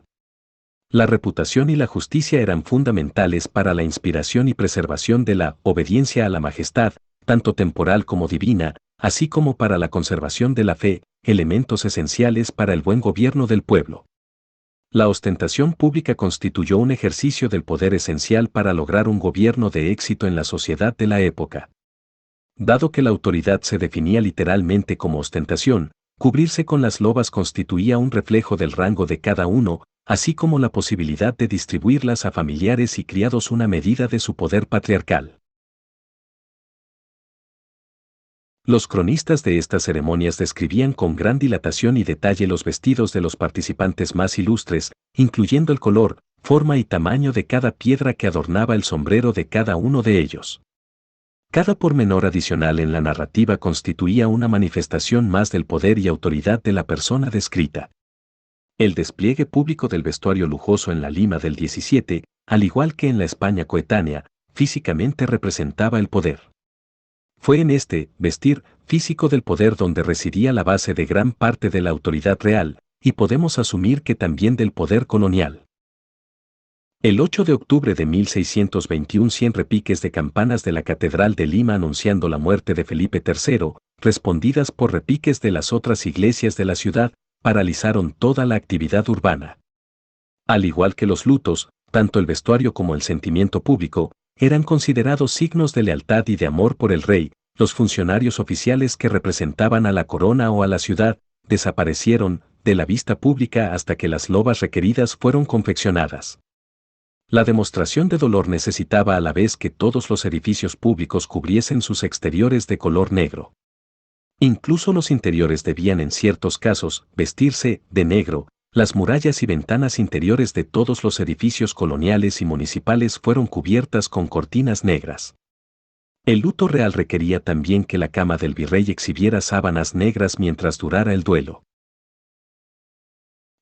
La reputación y la justicia eran fundamentales para la inspiración y preservación de la obediencia a la majestad, tanto temporal como divina, así como para la conservación de la fe, elementos esenciales para el buen gobierno del pueblo. La ostentación pública constituyó un ejercicio del poder esencial para lograr un gobierno de éxito en la sociedad de la época. Dado que la autoridad se definía literalmente como ostentación, cubrirse con las lobas constituía un reflejo del rango de cada uno, así como la posibilidad de distribuirlas a familiares y criados una medida de su poder patriarcal. Los cronistas de estas ceremonias describían con gran dilatación y detalle los vestidos de los participantes más ilustres, incluyendo el color, forma y tamaño de cada piedra que adornaba el sombrero de cada uno de ellos. Cada pormenor adicional en la narrativa constituía una manifestación más del poder y autoridad de la persona descrita. El despliegue público del vestuario lujoso en la Lima del 17, al igual que en la España coetánea, físicamente representaba el poder. Fue en este vestir físico del poder donde residía la base de gran parte de la autoridad real, y podemos asumir que también del poder colonial. El 8 de octubre de 1621 100 repiques de campanas de la Catedral de Lima anunciando la muerte de Felipe III, respondidas por repiques de las otras iglesias de la ciudad, paralizaron toda la actividad urbana. Al igual que los lutos, tanto el vestuario como el sentimiento público, eran considerados signos de lealtad y de amor por el rey. Los funcionarios oficiales que representaban a la corona o a la ciudad, desaparecieron de la vista pública hasta que las lobas requeridas fueron confeccionadas. La demostración de dolor necesitaba a la vez que todos los edificios públicos cubriesen sus exteriores de color negro. Incluso los interiores debían en ciertos casos vestirse de negro. Las murallas y ventanas interiores de todos los edificios coloniales y municipales fueron cubiertas con cortinas negras. El luto real requería también que la cama del virrey exhibiera sábanas negras mientras durara el duelo.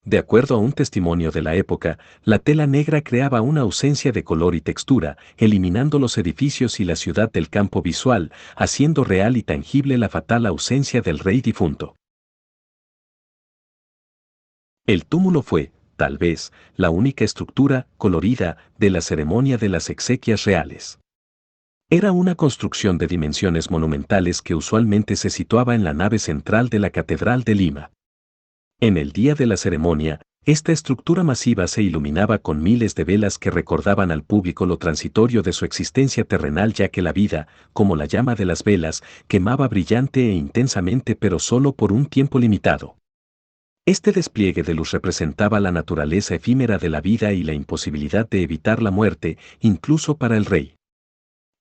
De acuerdo a un testimonio de la época, la tela negra creaba una ausencia de color y textura, eliminando los edificios y la ciudad del campo visual, haciendo real y tangible la fatal ausencia del rey difunto. El túmulo fue, tal vez, la única estructura colorida de la ceremonia de las exequias reales. Era una construcción de dimensiones monumentales que usualmente se situaba en la nave central de la Catedral de Lima. En el día de la ceremonia, esta estructura masiva se iluminaba con miles de velas que recordaban al público lo transitorio de su existencia terrenal, ya que la vida, como la llama de las velas, quemaba brillante e intensamente pero solo por un tiempo limitado. Este despliegue de luz representaba la naturaleza efímera de la vida y la imposibilidad de evitar la muerte, incluso para el rey.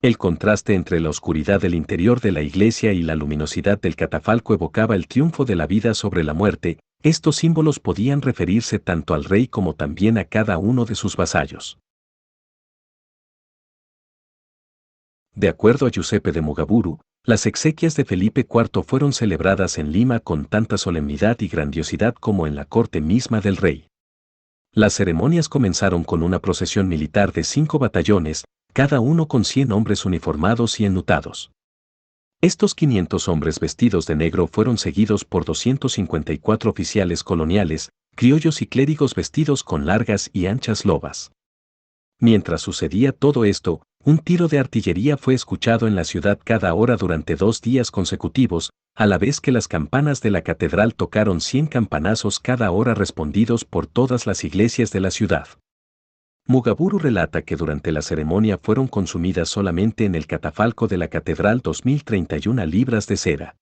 El contraste entre la oscuridad del interior de la iglesia y la luminosidad del catafalco evocaba el triunfo de la vida sobre la muerte. Estos símbolos podían referirse tanto al rey como también a cada uno de sus vasallos. De acuerdo a Giuseppe de Mugaburu, las exequias de Felipe IV fueron celebradas en Lima con tanta solemnidad y grandiosidad como en la corte misma del rey. Las ceremonias comenzaron con una procesión militar de 5 batallones, cada uno con 100 hombres uniformados y enlutados. Estos 500 hombres vestidos de negro fueron seguidos por 254 oficiales coloniales, criollos y clérigos vestidos con largas y anchas lobas. Mientras sucedía todo esto, un tiro de artillería fue escuchado en la ciudad cada hora durante 2 días consecutivos, a la vez que las campanas de la catedral tocaron 100 campanazos cada hora respondidos por todas las iglesias de la ciudad. Mugaburu relata que durante la ceremonia fueron consumidas solamente en el catafalco de la catedral 2031 libras de cera.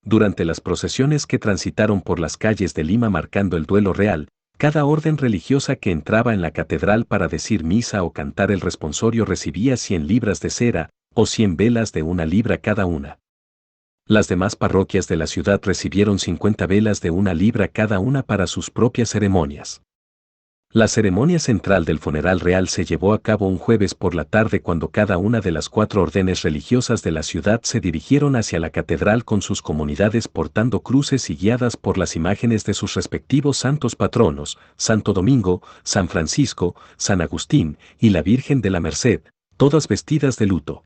Durante las procesiones que transitaron por las calles de Lima marcando el duelo real, cada orden religiosa que entraba en la catedral para decir misa o cantar el responsorio recibía 100 libras de cera, o 100 velas de 1 libra cada una. Las demás parroquias de la ciudad recibieron 50 velas de 1 libra cada una para sus propias ceremonias. La ceremonia central del funeral real se llevó a cabo un jueves por la tarde cuando cada una de las 4 órdenes religiosas de la ciudad se dirigieron hacia la catedral con sus comunidades portando cruces y guiadas por las imágenes de sus respectivos santos patronos, Santo Domingo, San Francisco, San Agustín y la Virgen de la Merced, todas vestidas de luto.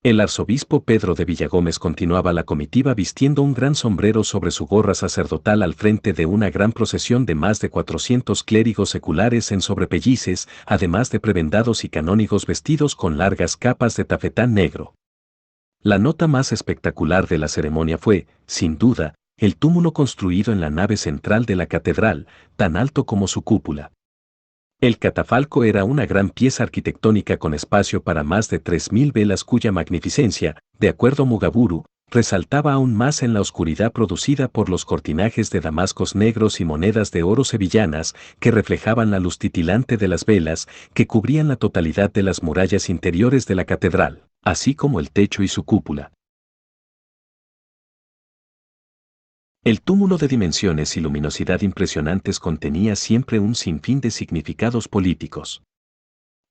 El arzobispo Pedro de Villagómez continuaba la comitiva vistiendo un gran sombrero sobre su gorra sacerdotal al frente de una gran procesión de más de 400 clérigos seculares en sobrepellices, además de prebendados y canónigos vestidos con largas capas de tafetán negro. La nota más espectacular de la ceremonia fue, sin duda, el túmulo construido en la nave central de la catedral, tan alto como su cúpula. El catafalco era una gran pieza arquitectónica con espacio para más de 3.000 velas cuya magnificencia, de acuerdo a Mugaburu, resaltaba aún más en la oscuridad producida por los cortinajes de damascos negros y monedas de oro sevillanas que reflejaban la luz titilante de las velas que cubrían la totalidad de las murallas interiores de la catedral, así como el techo y su cúpula. El túmulo de dimensiones y luminosidad impresionantes contenía siempre un sinfín de significados políticos.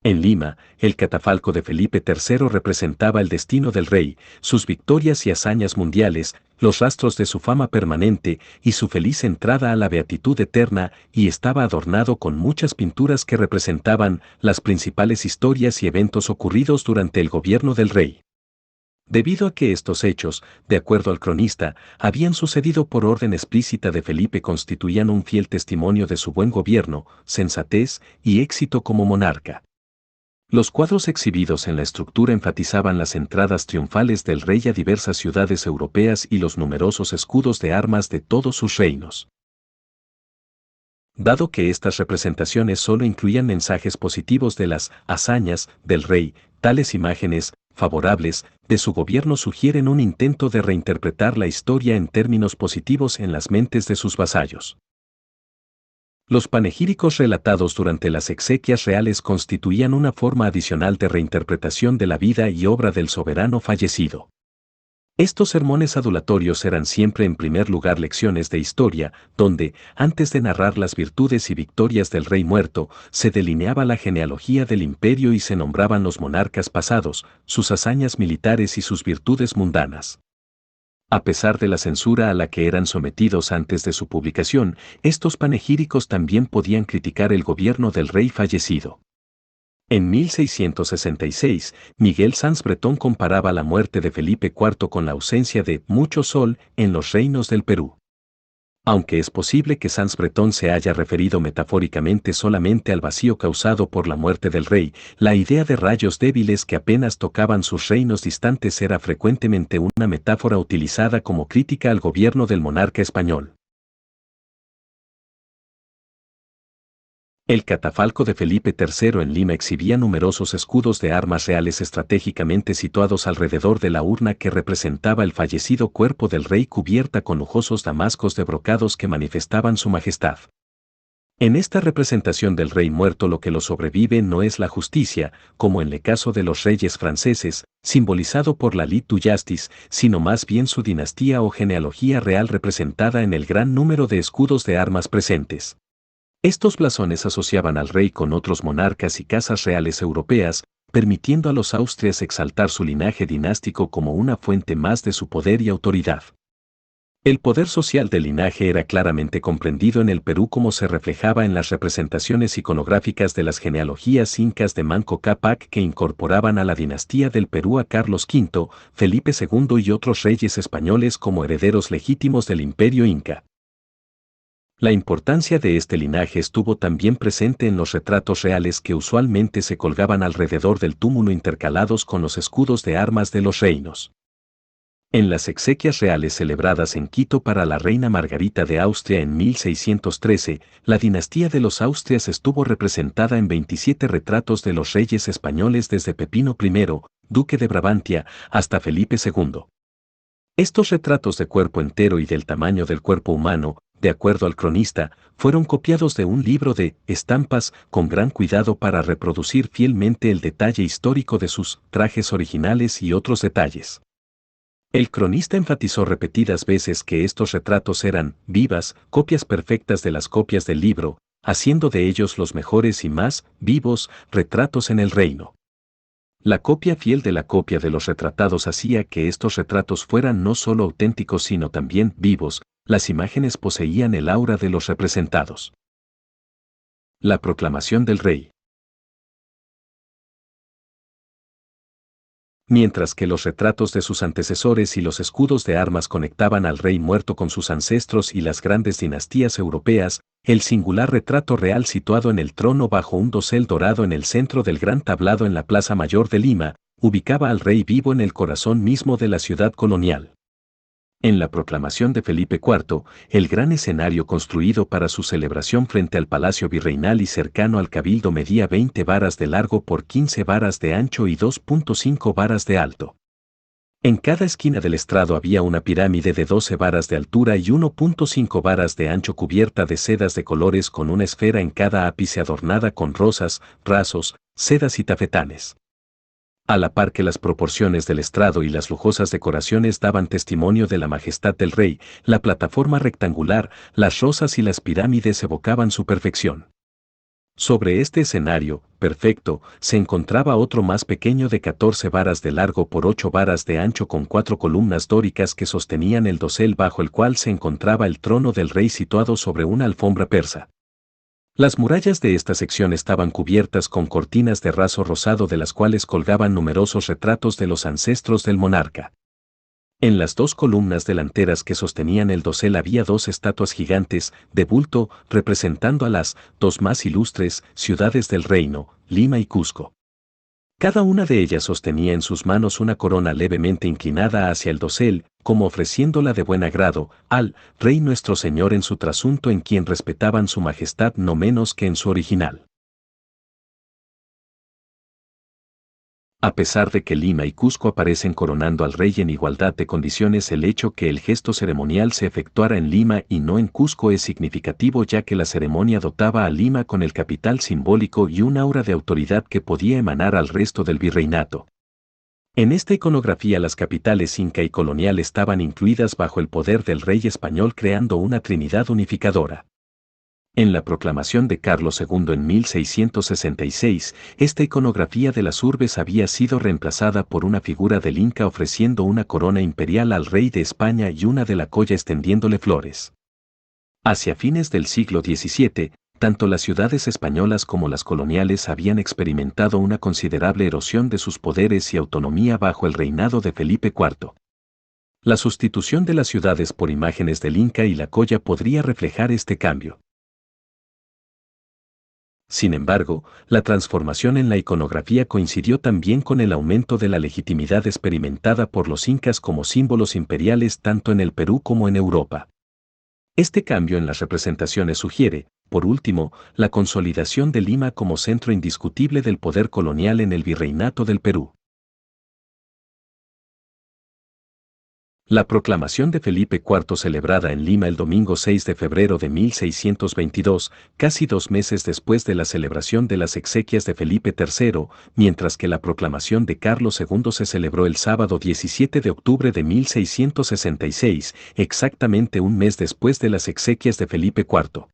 En Lima, el catafalco de Felipe III representaba el destino del rey, sus victorias y hazañas mundiales, los rastros de su fama permanente y su feliz entrada a la beatitud eterna, y estaba adornado con muchas pinturas que representaban las principales historias y eventos ocurridos durante el gobierno del rey. Debido a que estos hechos, de acuerdo al cronista, habían sucedido por orden explícita de Felipe, constituían un fiel testimonio de su buen gobierno, sensatez y éxito como monarca. Los cuadros exhibidos en la estructura enfatizaban las entradas triunfales del rey a diversas ciudades europeas y los numerosos escudos de armas de todos sus reinos. Dado que estas representaciones solo incluían mensajes positivos de las hazañas del rey, tales imágenes, favorables, de su gobierno sugieren un intento de reinterpretar la historia en términos positivos en las mentes de sus vasallos. Los panegíricos relatados durante las exequias reales constituían una forma adicional de reinterpretación de la vida y obra del soberano fallecido. Estos sermones adulatorios eran siempre en primer lugar lecciones de historia, donde, antes de narrar las virtudes y victorias del rey muerto, se delineaba la genealogía del imperio y se nombraban los monarcas pasados, sus hazañas militares y sus virtudes mundanas. A pesar de la censura a la que eran sometidos antes de su publicación, estos panegíricos también podían criticar el gobierno del rey fallecido. En 1666, Miguel Sanz Bretón comparaba la muerte de Felipe IV con la ausencia de mucho sol en los reinos del Perú. Aunque es posible que Sanz Bretón se haya referido metafóricamente solamente al vacío causado por la muerte del rey, la idea de rayos débiles que apenas tocaban sus reinos distantes era frecuentemente una metáfora utilizada como crítica al gobierno del monarca español. El catafalco de Felipe III en Lima exhibía numerosos escudos de armas reales estratégicamente situados alrededor de la urna que representaba el fallecido cuerpo del rey cubierta con lujosos damascos de brocados que manifestaban su majestad. En esta representación del rey muerto lo que lo sobrevive no es la justicia, como en el caso de los reyes franceses, simbolizado por la lit du justice, sino más bien su dinastía o genealogía real representada en el gran número de escudos de armas presentes. Estos blasones asociaban al rey con otros monarcas y casas reales europeas, permitiendo a los Austrias exaltar su linaje dinástico como una fuente más de su poder y autoridad. El poder social del linaje era claramente comprendido en el Perú como se reflejaba en las representaciones iconográficas de las genealogías incas de Manco Cápac que incorporaban a la dinastía del Perú a Carlos V, Felipe II y otros reyes españoles como herederos legítimos del imperio inca. La importancia de este linaje estuvo también presente en los retratos reales que usualmente se colgaban alrededor del túmulo intercalados con los escudos de armas de los reinos. En las exequias reales celebradas en Quito para la reina Margarita de Austria en 1613, la dinastía de los Austrias estuvo representada en 27 retratos de los reyes españoles desde Pepino I, duque de Brabantia, hasta Felipe II. Estos retratos de cuerpo entero y del tamaño del cuerpo humano, de acuerdo al cronista, fueron copiados de un libro de estampas con gran cuidado para reproducir fielmente el detalle histórico de sus trajes originales y otros detalles. El cronista enfatizó repetidas veces que estos retratos eran vivas, copias perfectas de las copias del libro, haciendo de ellos los mejores y más vivos retratos en el reino. La copia fiel de la copia de los retratados hacía que estos retratos fueran no solo auténticos sino también vivos. Las imágenes poseían el aura de los representados. La proclamación del rey. Mientras que los retratos de sus antecesores y los escudos de armas conectaban al rey muerto con sus ancestros y las grandes dinastías europeas, el singular retrato real situado en el trono bajo un dosel dorado en el centro del gran tablado en la Plaza Mayor de Lima, ubicaba al rey vivo en el corazón mismo de la ciudad colonial. En la proclamación de Felipe IV, el gran escenario construido para su celebración frente al Palacio Virreinal y cercano al Cabildo medía 20 varas de largo por 15 varas de ancho y 2.5 varas de alto. En cada esquina del estrado había una pirámide de 12 varas de altura y 1.5 varas de ancho cubierta de sedas de colores con una esfera en cada ápice adornada con rosas, rasos, sedas y tafetanes. A la par que las proporciones del estrado y las lujosas decoraciones daban testimonio de la majestad del rey, la plataforma rectangular, las rosas y las pirámides evocaban su perfección. Sobre este escenario, perfecto, se encontraba otro más pequeño de 14 varas de largo por 8 varas de ancho con 4 columnas dóricas que sostenían el dosel bajo el cual se encontraba el trono del rey situado sobre una alfombra persa. Las murallas de esta sección estaban cubiertas con cortinas de raso rosado de las cuales colgaban numerosos retratos de los ancestros del monarca. En las dos columnas delanteras que sostenían el dosel había dos estatuas gigantes, de bulto, representando a las dos más ilustres ciudades del reino, Lima y Cusco. Cada una de ellas sostenía en sus manos una corona levemente inclinada hacia el dosel, como ofreciéndola de buen agrado al Rey nuestro Señor en su trasunto en quien respetaban su majestad no menos que en su original. A pesar de que Lima y Cusco aparecen coronando al rey en igualdad de condiciones, el hecho que el gesto ceremonial se efectuara en Lima y no en Cusco es significativo, ya que la ceremonia dotaba a Lima con el capital simbólico y un aura de autoridad que podía emanar al resto del virreinato. En esta iconografía las capitales inca y colonial estaban incluidas bajo el poder del rey español creando una trinidad unificadora. En la proclamación de Carlos II en 1666, esta iconografía de las urbes había sido reemplazada por una figura del Inca ofreciendo una corona imperial al rey de España y una de la Colla extendiéndole flores. Hacia fines del siglo XVII, tanto las ciudades españolas como las coloniales habían experimentado una considerable erosión de sus poderes y autonomía bajo el reinado de Felipe IV. La sustitución de las ciudades por imágenes del Inca y la Colla podría reflejar este cambio. Sin embargo, la transformación en la iconografía coincidió también con el aumento de la legitimidad experimentada por los incas como símbolos imperiales tanto en el Perú como en Europa. Este cambio en las representaciones sugiere, por último, la consolidación de Lima como centro indiscutible del poder colonial en el virreinato del Perú. La proclamación de Felipe IV celebrada en Lima el domingo 6 de febrero de 1622, casi 2 meses después de la celebración de las exequias de Felipe III, mientras que la proclamación de Carlos II se celebró el sábado 17 de octubre de 1666, exactamente un mes después de las exequias de Felipe IV.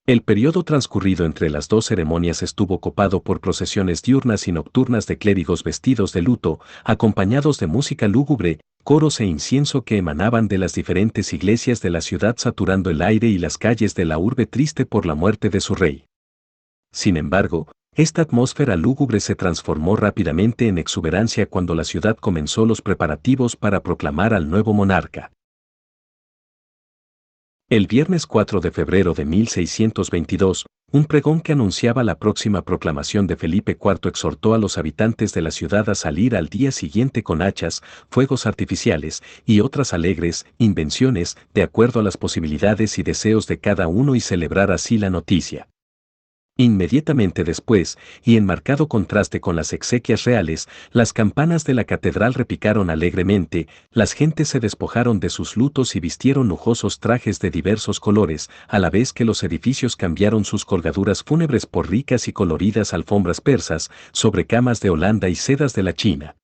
El periodo transcurrido entre las dos ceremonias estuvo copado por procesiones diurnas y nocturnas de clérigos vestidos de luto, acompañados de música lúgubre, coros e incienso que emanaban de las diferentes iglesias de la ciudad saturando el aire y las calles de la urbe triste por la muerte de su rey. Sin embargo, esta atmósfera lúgubre se transformó rápidamente en exuberancia cuando la ciudad comenzó los preparativos para proclamar al nuevo monarca. El viernes 4 de febrero de 1622, un pregón que anunciaba la próxima proclamación de Felipe IV exhortó a los habitantes de la ciudad a salir al día siguiente con hachas, fuegos artificiales y otras alegres invenciones de acuerdo a las posibilidades y deseos de cada uno y celebrar así la noticia. Inmediatamente después, y en marcado contraste con las exequias reales, las campanas de la catedral repicaron alegremente, las gentes se despojaron de sus lutos y vistieron lujosos trajes de diversos colores, a la vez que los edificios cambiaron sus colgaduras fúnebres por ricas y coloridas alfombras persas, sobre camas de Holanda y sedas de la China.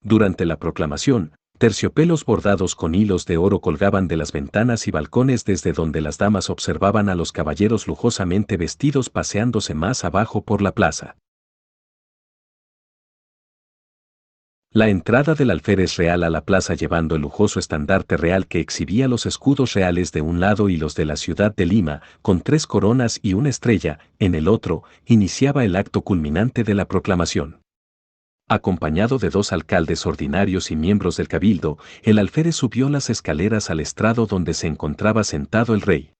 Durante la proclamación, terciopelos bordados con hilos de oro colgaban de las ventanas y balcones desde donde las damas observaban a los caballeros lujosamente vestidos paseándose más abajo por la plaza. La entrada del alférez real a la plaza llevando el lujoso estandarte real que exhibía los escudos reales de un lado y los de la ciudad de Lima, con 3 coronas y una estrella, en el otro, iniciaba el acto culminante de la proclamación. Acompañado de 2 alcaldes ordinarios y miembros del cabildo, el alférez subió las escaleras al estrado donde se encontraba sentado el rey.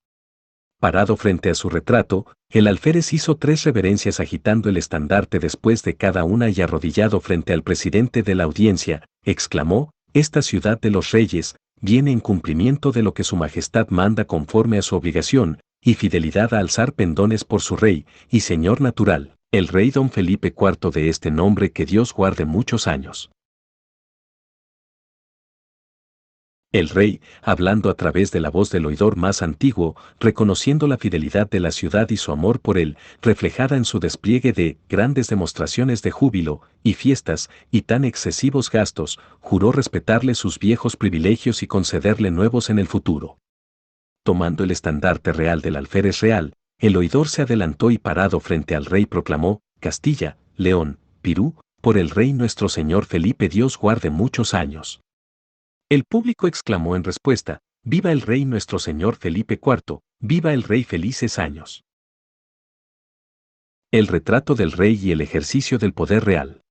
Parado frente a su retrato, el alférez hizo 3 reverencias agitando el estandarte después de cada una y arrodillado frente al presidente de la audiencia, exclamó: «Esta ciudad de los reyes viene en cumplimiento de lo que su majestad manda conforme a su obligación y fidelidad a alzar pendones por su rey y señor natural, el rey don Felipe IV de este nombre que Dios guarde muchos años». El rey, hablando a través de la voz del oidor más antiguo, reconociendo la fidelidad de la ciudad y su amor por él, reflejada en su despliegue de grandes demostraciones de júbilo y fiestas y tan excesivos gastos, juró respetarle sus viejos privilegios y concederle nuevos en el futuro. Tomando el estandarte real del alférez real, el oidor se adelantó y parado frente al rey proclamó: «Castilla, León, Pirú, por el rey nuestro señor Felipe Dios guarde muchos años». El público exclamó en respuesta: «¡Viva el rey nuestro señor Felipe IV! ¡Viva el rey felices años!». El retrato del rey y el ejercicio del poder real.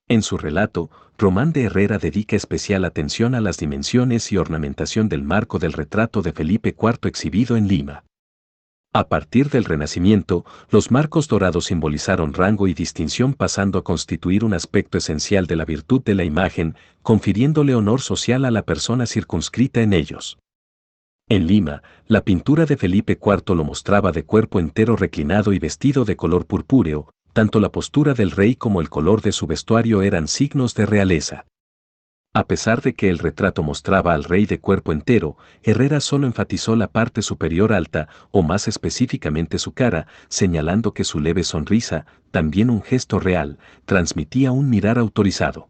En su relato, Román de Herrera dedica especial atención a las dimensiones y ornamentación del marco del retrato de Felipe IV exhibido en Lima. A partir del Renacimiento, los marcos dorados simbolizaron rango y distinción pasando a constituir un aspecto esencial de la virtud de la imagen, confiriéndole honor social a la persona circunscrita en ellos. En Lima, la pintura de Felipe IV lo mostraba de cuerpo entero reclinado y vestido de color purpúreo, tanto la postura del rey como el color de su vestuario eran signos de realeza. A pesar de que el retrato mostraba al rey de cuerpo entero, Herrera solo enfatizó la parte superior alta, o más específicamente su cara, señalando que su leve sonrisa, también un gesto real, transmitía un mirar autorizado.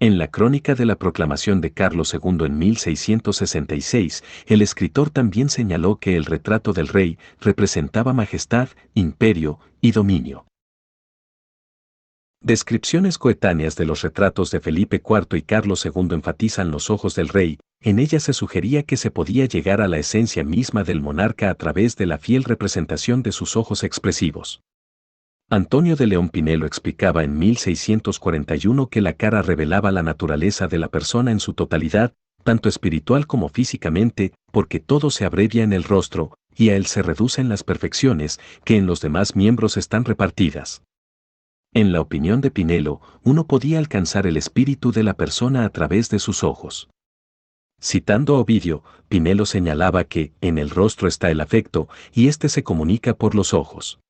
En la crónica de la proclamación de Carlos II en 1666, el escritor también señaló que el retrato del rey representaba majestad, imperio y dominio. Descripciones coetáneas de los retratos de Felipe IV y Carlos II enfatizan los ojos del rey. En ellas se sugería que se podía llegar a la esencia misma del monarca a través de la fiel representación de sus ojos expresivos. Antonio de León Pinelo explicaba en 1641 que la cara revelaba la naturaleza de la persona en su totalidad, tanto espiritual como físicamente, porque todo se abrevia en el rostro, y a él se reducen las perfecciones que en los demás miembros están repartidas. En la opinión de Pinelo, uno podía alcanzar el espíritu de la persona a través de sus ojos. Citando a Ovidio, Pinelo señalaba que en el rostro está el afecto, y éste se comunica por los ojos.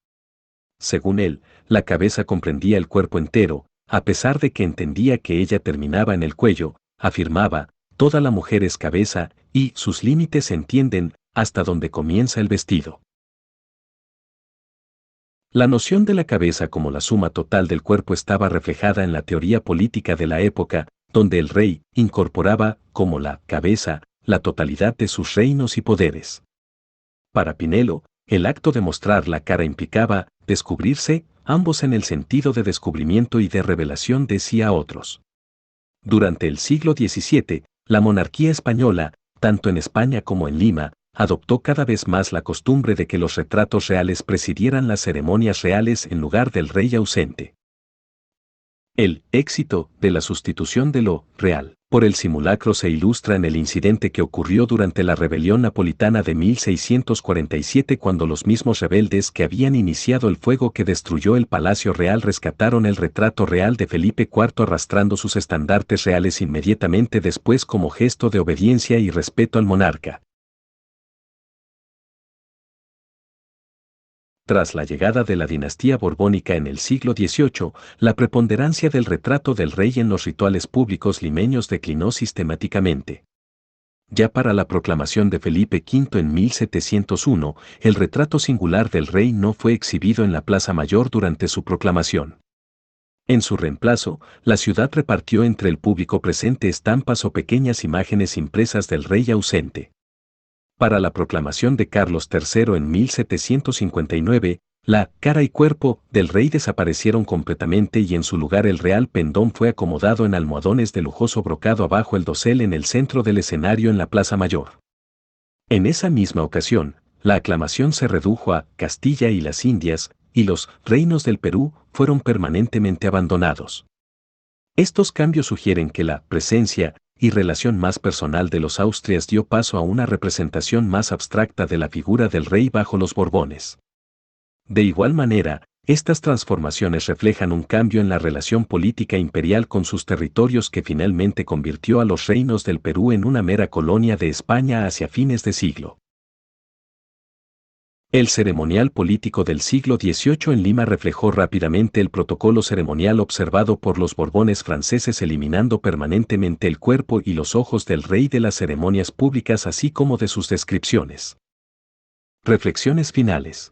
Según él, la cabeza comprendía el cuerpo entero, a pesar de que entendía que ella terminaba en el cuello, afirmaba, toda la mujer es cabeza, y sus límites se entienden hasta donde comienza el vestido. La noción de la cabeza como la suma total del cuerpo estaba reflejada en la teoría política de la época, donde el rey incorporaba, como la cabeza, la totalidad de sus reinos y poderes. Para Pinelo, el acto de mostrar la cara implicaba descubrirse, ambos en el sentido de descubrimiento y de revelación de sí a otros. Durante el siglo XVII, la monarquía española, tanto en España como en Lima, adoptó cada vez más la costumbre de que los retratos reales presidieran las ceremonias reales en lugar del rey ausente. El éxito de la sustitución de lo real por el simulacro se ilustra en el incidente que ocurrió durante la rebelión napolitana de 1647, cuando los mismos rebeldes que habían iniciado el fuego que destruyó el Palacio Real rescataron el retrato real de Felipe IV arrastrando sus estandartes reales inmediatamente después como gesto de obediencia y respeto al monarca. Tras la llegada de la dinastía borbónica en el siglo XVIII, la preponderancia del retrato del rey en los rituales públicos limeños declinó sistemáticamente. Ya para la proclamación de Felipe V en 1701, el retrato singular del rey no fue exhibido en la Plaza Mayor durante su proclamación. En su reemplazo, la ciudad repartió entre el público presente estampas o pequeñas imágenes impresas del rey ausente. Para la proclamación de Carlos III en 1759, la cara y cuerpo del rey desaparecieron completamente y en su lugar el real pendón fue acomodado en almohadones de lujoso brocado abajo el dosel en el centro del escenario en la Plaza Mayor. En esa misma ocasión, la aclamación se redujo a Castilla y las Indias, y los reinos del Perú fueron permanentemente abandonados. Estos cambios sugieren que la presencia y relación más personal de los Austrias dio paso a una representación más abstracta de la figura del rey bajo los Borbones. De igual manera, estas transformaciones reflejan un cambio en la relación política imperial con sus territorios que finalmente convirtió a los reinos del Perú en una mera colonia de España hacia fines de siglo. El ceremonial político del siglo XVIII en Lima reflejó rápidamente el protocolo ceremonial observado por los Borbones franceses, eliminando permanentemente el cuerpo y los ojos del rey de las ceremonias públicas así como de sus descripciones. Reflexiones finales.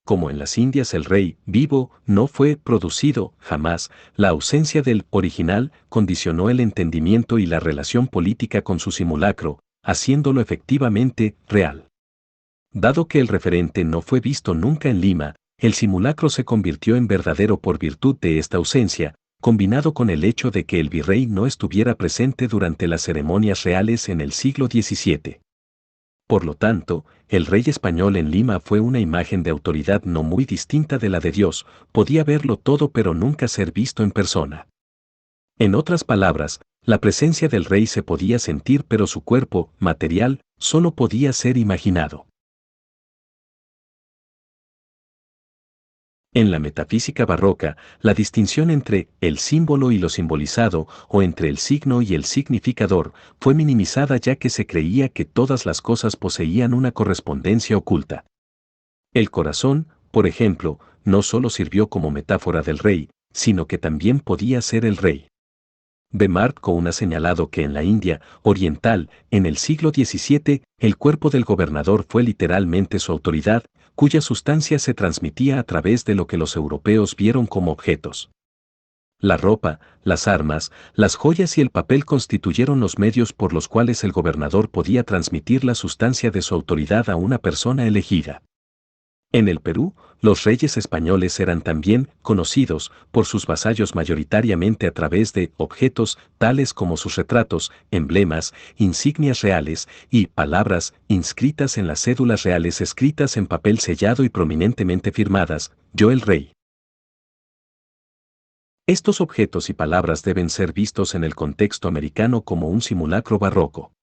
Como en las Indias el rey vivo no fue producido jamás, la ausencia del original condicionó el entendimiento y la relación política con su simulacro, haciéndolo efectivamente real. Dado que el referente no fue visto nunca en Lima, el simulacro se convirtió en verdadero por virtud de esta ausencia, combinado con el hecho de que el virrey no estuviera presente durante las ceremonias reales en el siglo XVII. Por lo tanto, el rey español en Lima fue una imagen de autoridad no muy distinta de la de Dios, podía verlo todo pero nunca ser visto en persona. En otras palabras, la presencia del rey se podía sentir pero su cuerpo, material, solo podía ser imaginado. En la metafísica barroca, la distinción entre el símbolo y lo simbolizado, o entre el signo y el significador, fue minimizada ya que se creía que todas las cosas poseían una correspondencia oculta. El corazón, por ejemplo, no solo sirvió como metáfora del rey, sino que también podía ser el rey. B. Mark Cohn ha señalado que en la India oriental, en el siglo XVII, el cuerpo del gobernador fue literalmente su autoridad, cuya sustancia se transmitía a través de lo que los europeos vieron como objetos. La ropa, las armas, las joyas y el papel constituyeron los medios por los cuales el gobernador podía transmitir la sustancia de su autoridad a una persona elegida. En el Perú, los reyes españoles eran también conocidos por sus vasallos mayoritariamente a través de objetos tales como sus retratos, emblemas, insignias reales y palabras inscritas en las cédulas reales escritas en papel sellado y prominentemente firmadas, yo el rey. Estos objetos y palabras deben ser vistos en el contexto americano como un simulacro barroco.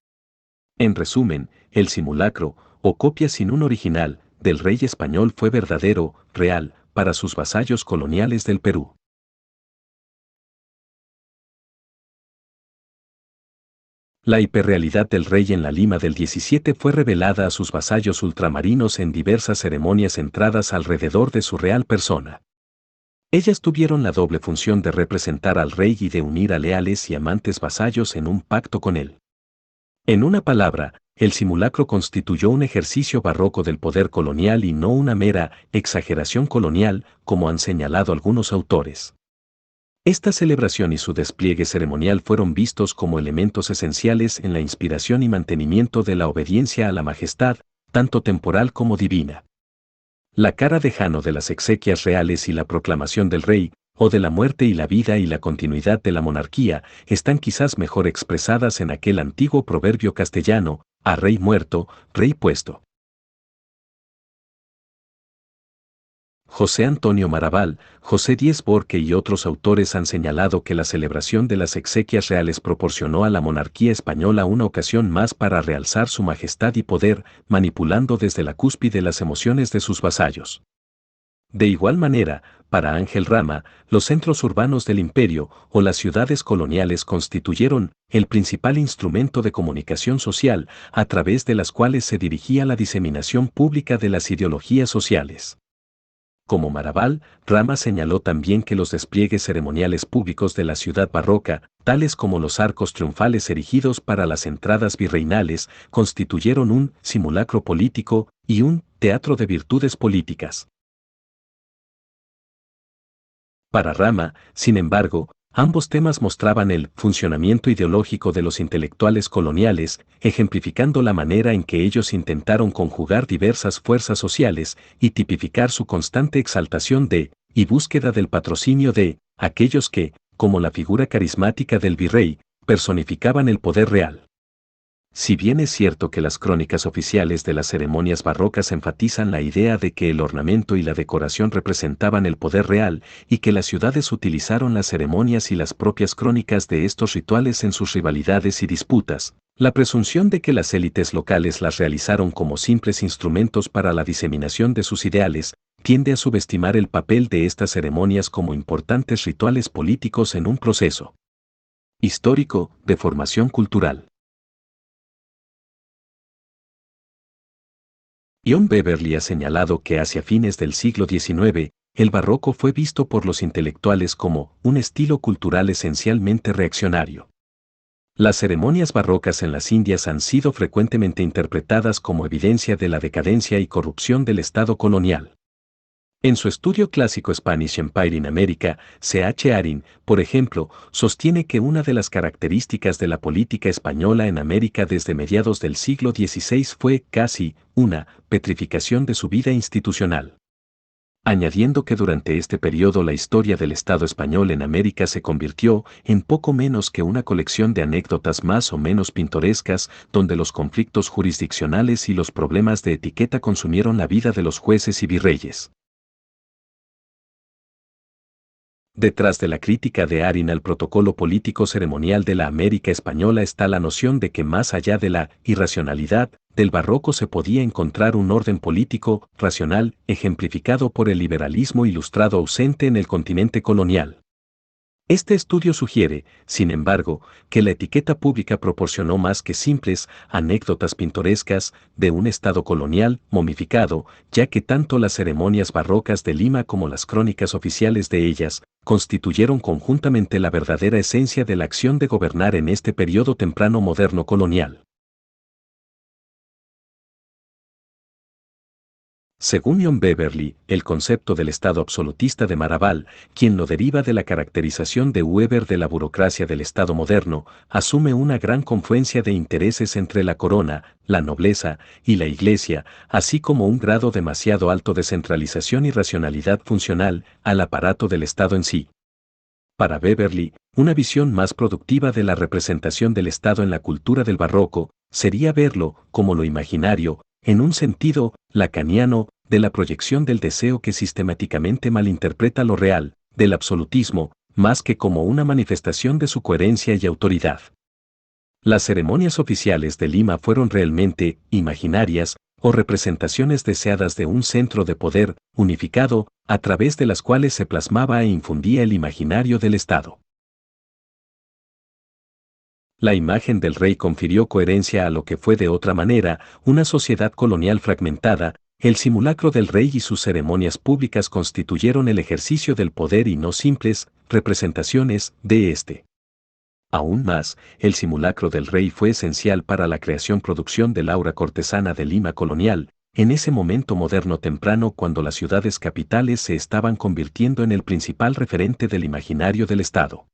En resumen, el simulacro, o copia sin un original, del rey español fue verdadero, real, para sus vasallos coloniales del Perú. La hiperrealidad del rey en la Lima del 17 fue revelada a sus vasallos ultramarinos en diversas ceremonias centradas alrededor de su real persona. Ellas tuvieron la doble función de representar al rey y de unir a leales y amantes vasallos en un pacto con él. En una palabra, el simulacro constituyó un ejercicio barroco del poder colonial y no una mera exageración colonial, como han señalado algunos autores. Esta celebración y su despliegue ceremonial fueron vistos como elementos esenciales en la inspiración y mantenimiento de la obediencia a la majestad, tanto temporal como divina. La cara de Jano de las exequias reales y la proclamación del rey, o de la muerte y la vida y la continuidad de la monarquía, están quizás mejor expresadas en aquel antiguo proverbio castellano, a rey muerto, rey puesto. José Antonio Maraval, José Díez Borque y otros autores han señalado que la celebración de las exequias reales proporcionó a la monarquía española una ocasión más para realzar su majestad y poder, manipulando desde la cúspide las emociones de sus vasallos. De igual manera, para Ángel Rama, los centros urbanos del imperio o las ciudades coloniales constituyeron el principal instrumento de comunicación social a través de las cuales se dirigía la diseminación pública de las ideologías sociales. Como Maraval, Rama señaló también que los despliegues ceremoniales públicos de la ciudad barroca, tales como los arcos triunfales erigidos para las entradas virreinales, constituyeron un simulacro político y un teatro de virtudes políticas. Para Rama, sin embargo, ambos temas mostraban el funcionamiento ideológico de los intelectuales coloniales, ejemplificando la manera en que ellos intentaron conjugar diversas fuerzas sociales y tipificar su constante exaltación de, y búsqueda del patrocinio de, aquellos que, como la figura carismática del virrey, personificaban el poder real. Si bien es cierto que las crónicas oficiales de las ceremonias barrocas enfatizan la idea de que el ornamento y la decoración representaban el poder real y que las ciudades utilizaron las ceremonias y las propias crónicas de estos rituales en sus rivalidades y disputas, la presunción de que las élites locales las realizaron como simples instrumentos para la diseminación de sus ideales, tiende a subestimar el papel de estas ceremonias como importantes rituales políticos en un proceso histórico de formación cultural. John Beverly ha señalado que hacia fines del siglo XIX, el barroco fue visto por los intelectuales como un estilo cultural esencialmente reaccionario. Las ceremonias barrocas en las Indias han sido frecuentemente interpretadas como evidencia de la decadencia y corrupción del Estado colonial. En su estudio clásico Spanish Empire in America, C.H. Arin, por ejemplo, sostiene que una de las características de la política española en América desde mediados del siglo XVI fue casi una petrificación de su vida institucional. Añadiendo que durante este periodo la historia del Estado español en América se convirtió en poco menos que una colección de anécdotas más o menos pintorescas, donde los conflictos jurisdiccionales y los problemas de etiqueta consumieron la vida de los jueces y virreyes. Detrás de la crítica de Arin al protocolo político ceremonial de la América española está la noción de que más allá de la irracionalidad del barroco se podía encontrar un orden político racional ejemplificado por el liberalismo ilustrado ausente en el continente colonial. Este estudio sugiere, sin embargo, que la etiqueta pública proporcionó más que simples anécdotas pintorescas de un estado colonial momificado, ya que tanto las ceremonias barrocas de Lima como las crónicas oficiales de ellas constituyeron conjuntamente la verdadera esencia de la acción de gobernar en este periodo temprano moderno colonial. Según John Beverly, el concepto del Estado absolutista de Maraval, quien lo deriva de la caracterización de Weber de la burocracia del Estado moderno, asume una gran confluencia de intereses entre la corona, la nobleza y la Iglesia, así como un grado demasiado alto de centralización y racionalidad funcional al aparato del Estado en sí. Para Beverly, una visión más productiva de la representación del Estado en la cultura del barroco sería verlo como lo imaginario, en un sentido lacaniano, de la proyección del deseo que sistemáticamente malinterpreta lo real, del absolutismo, más que como una manifestación de su coherencia y autoridad. Las ceremonias oficiales de Lima fueron realmente imaginarias o representaciones deseadas de un centro de poder unificado, a través de las cuales se plasmaba e infundía el imaginario del Estado. La imagen del rey confirió coherencia a lo que fue de otra manera una sociedad colonial fragmentada. El simulacro del rey y sus ceremonias públicas constituyeron el ejercicio del poder y no simples representaciones de éste. Aún más, el simulacro del rey fue esencial para la creación-producción del aura cortesana de Lima colonial, en ese momento moderno temprano cuando las ciudades capitales se estaban convirtiendo en el principal referente del imaginario del Estado.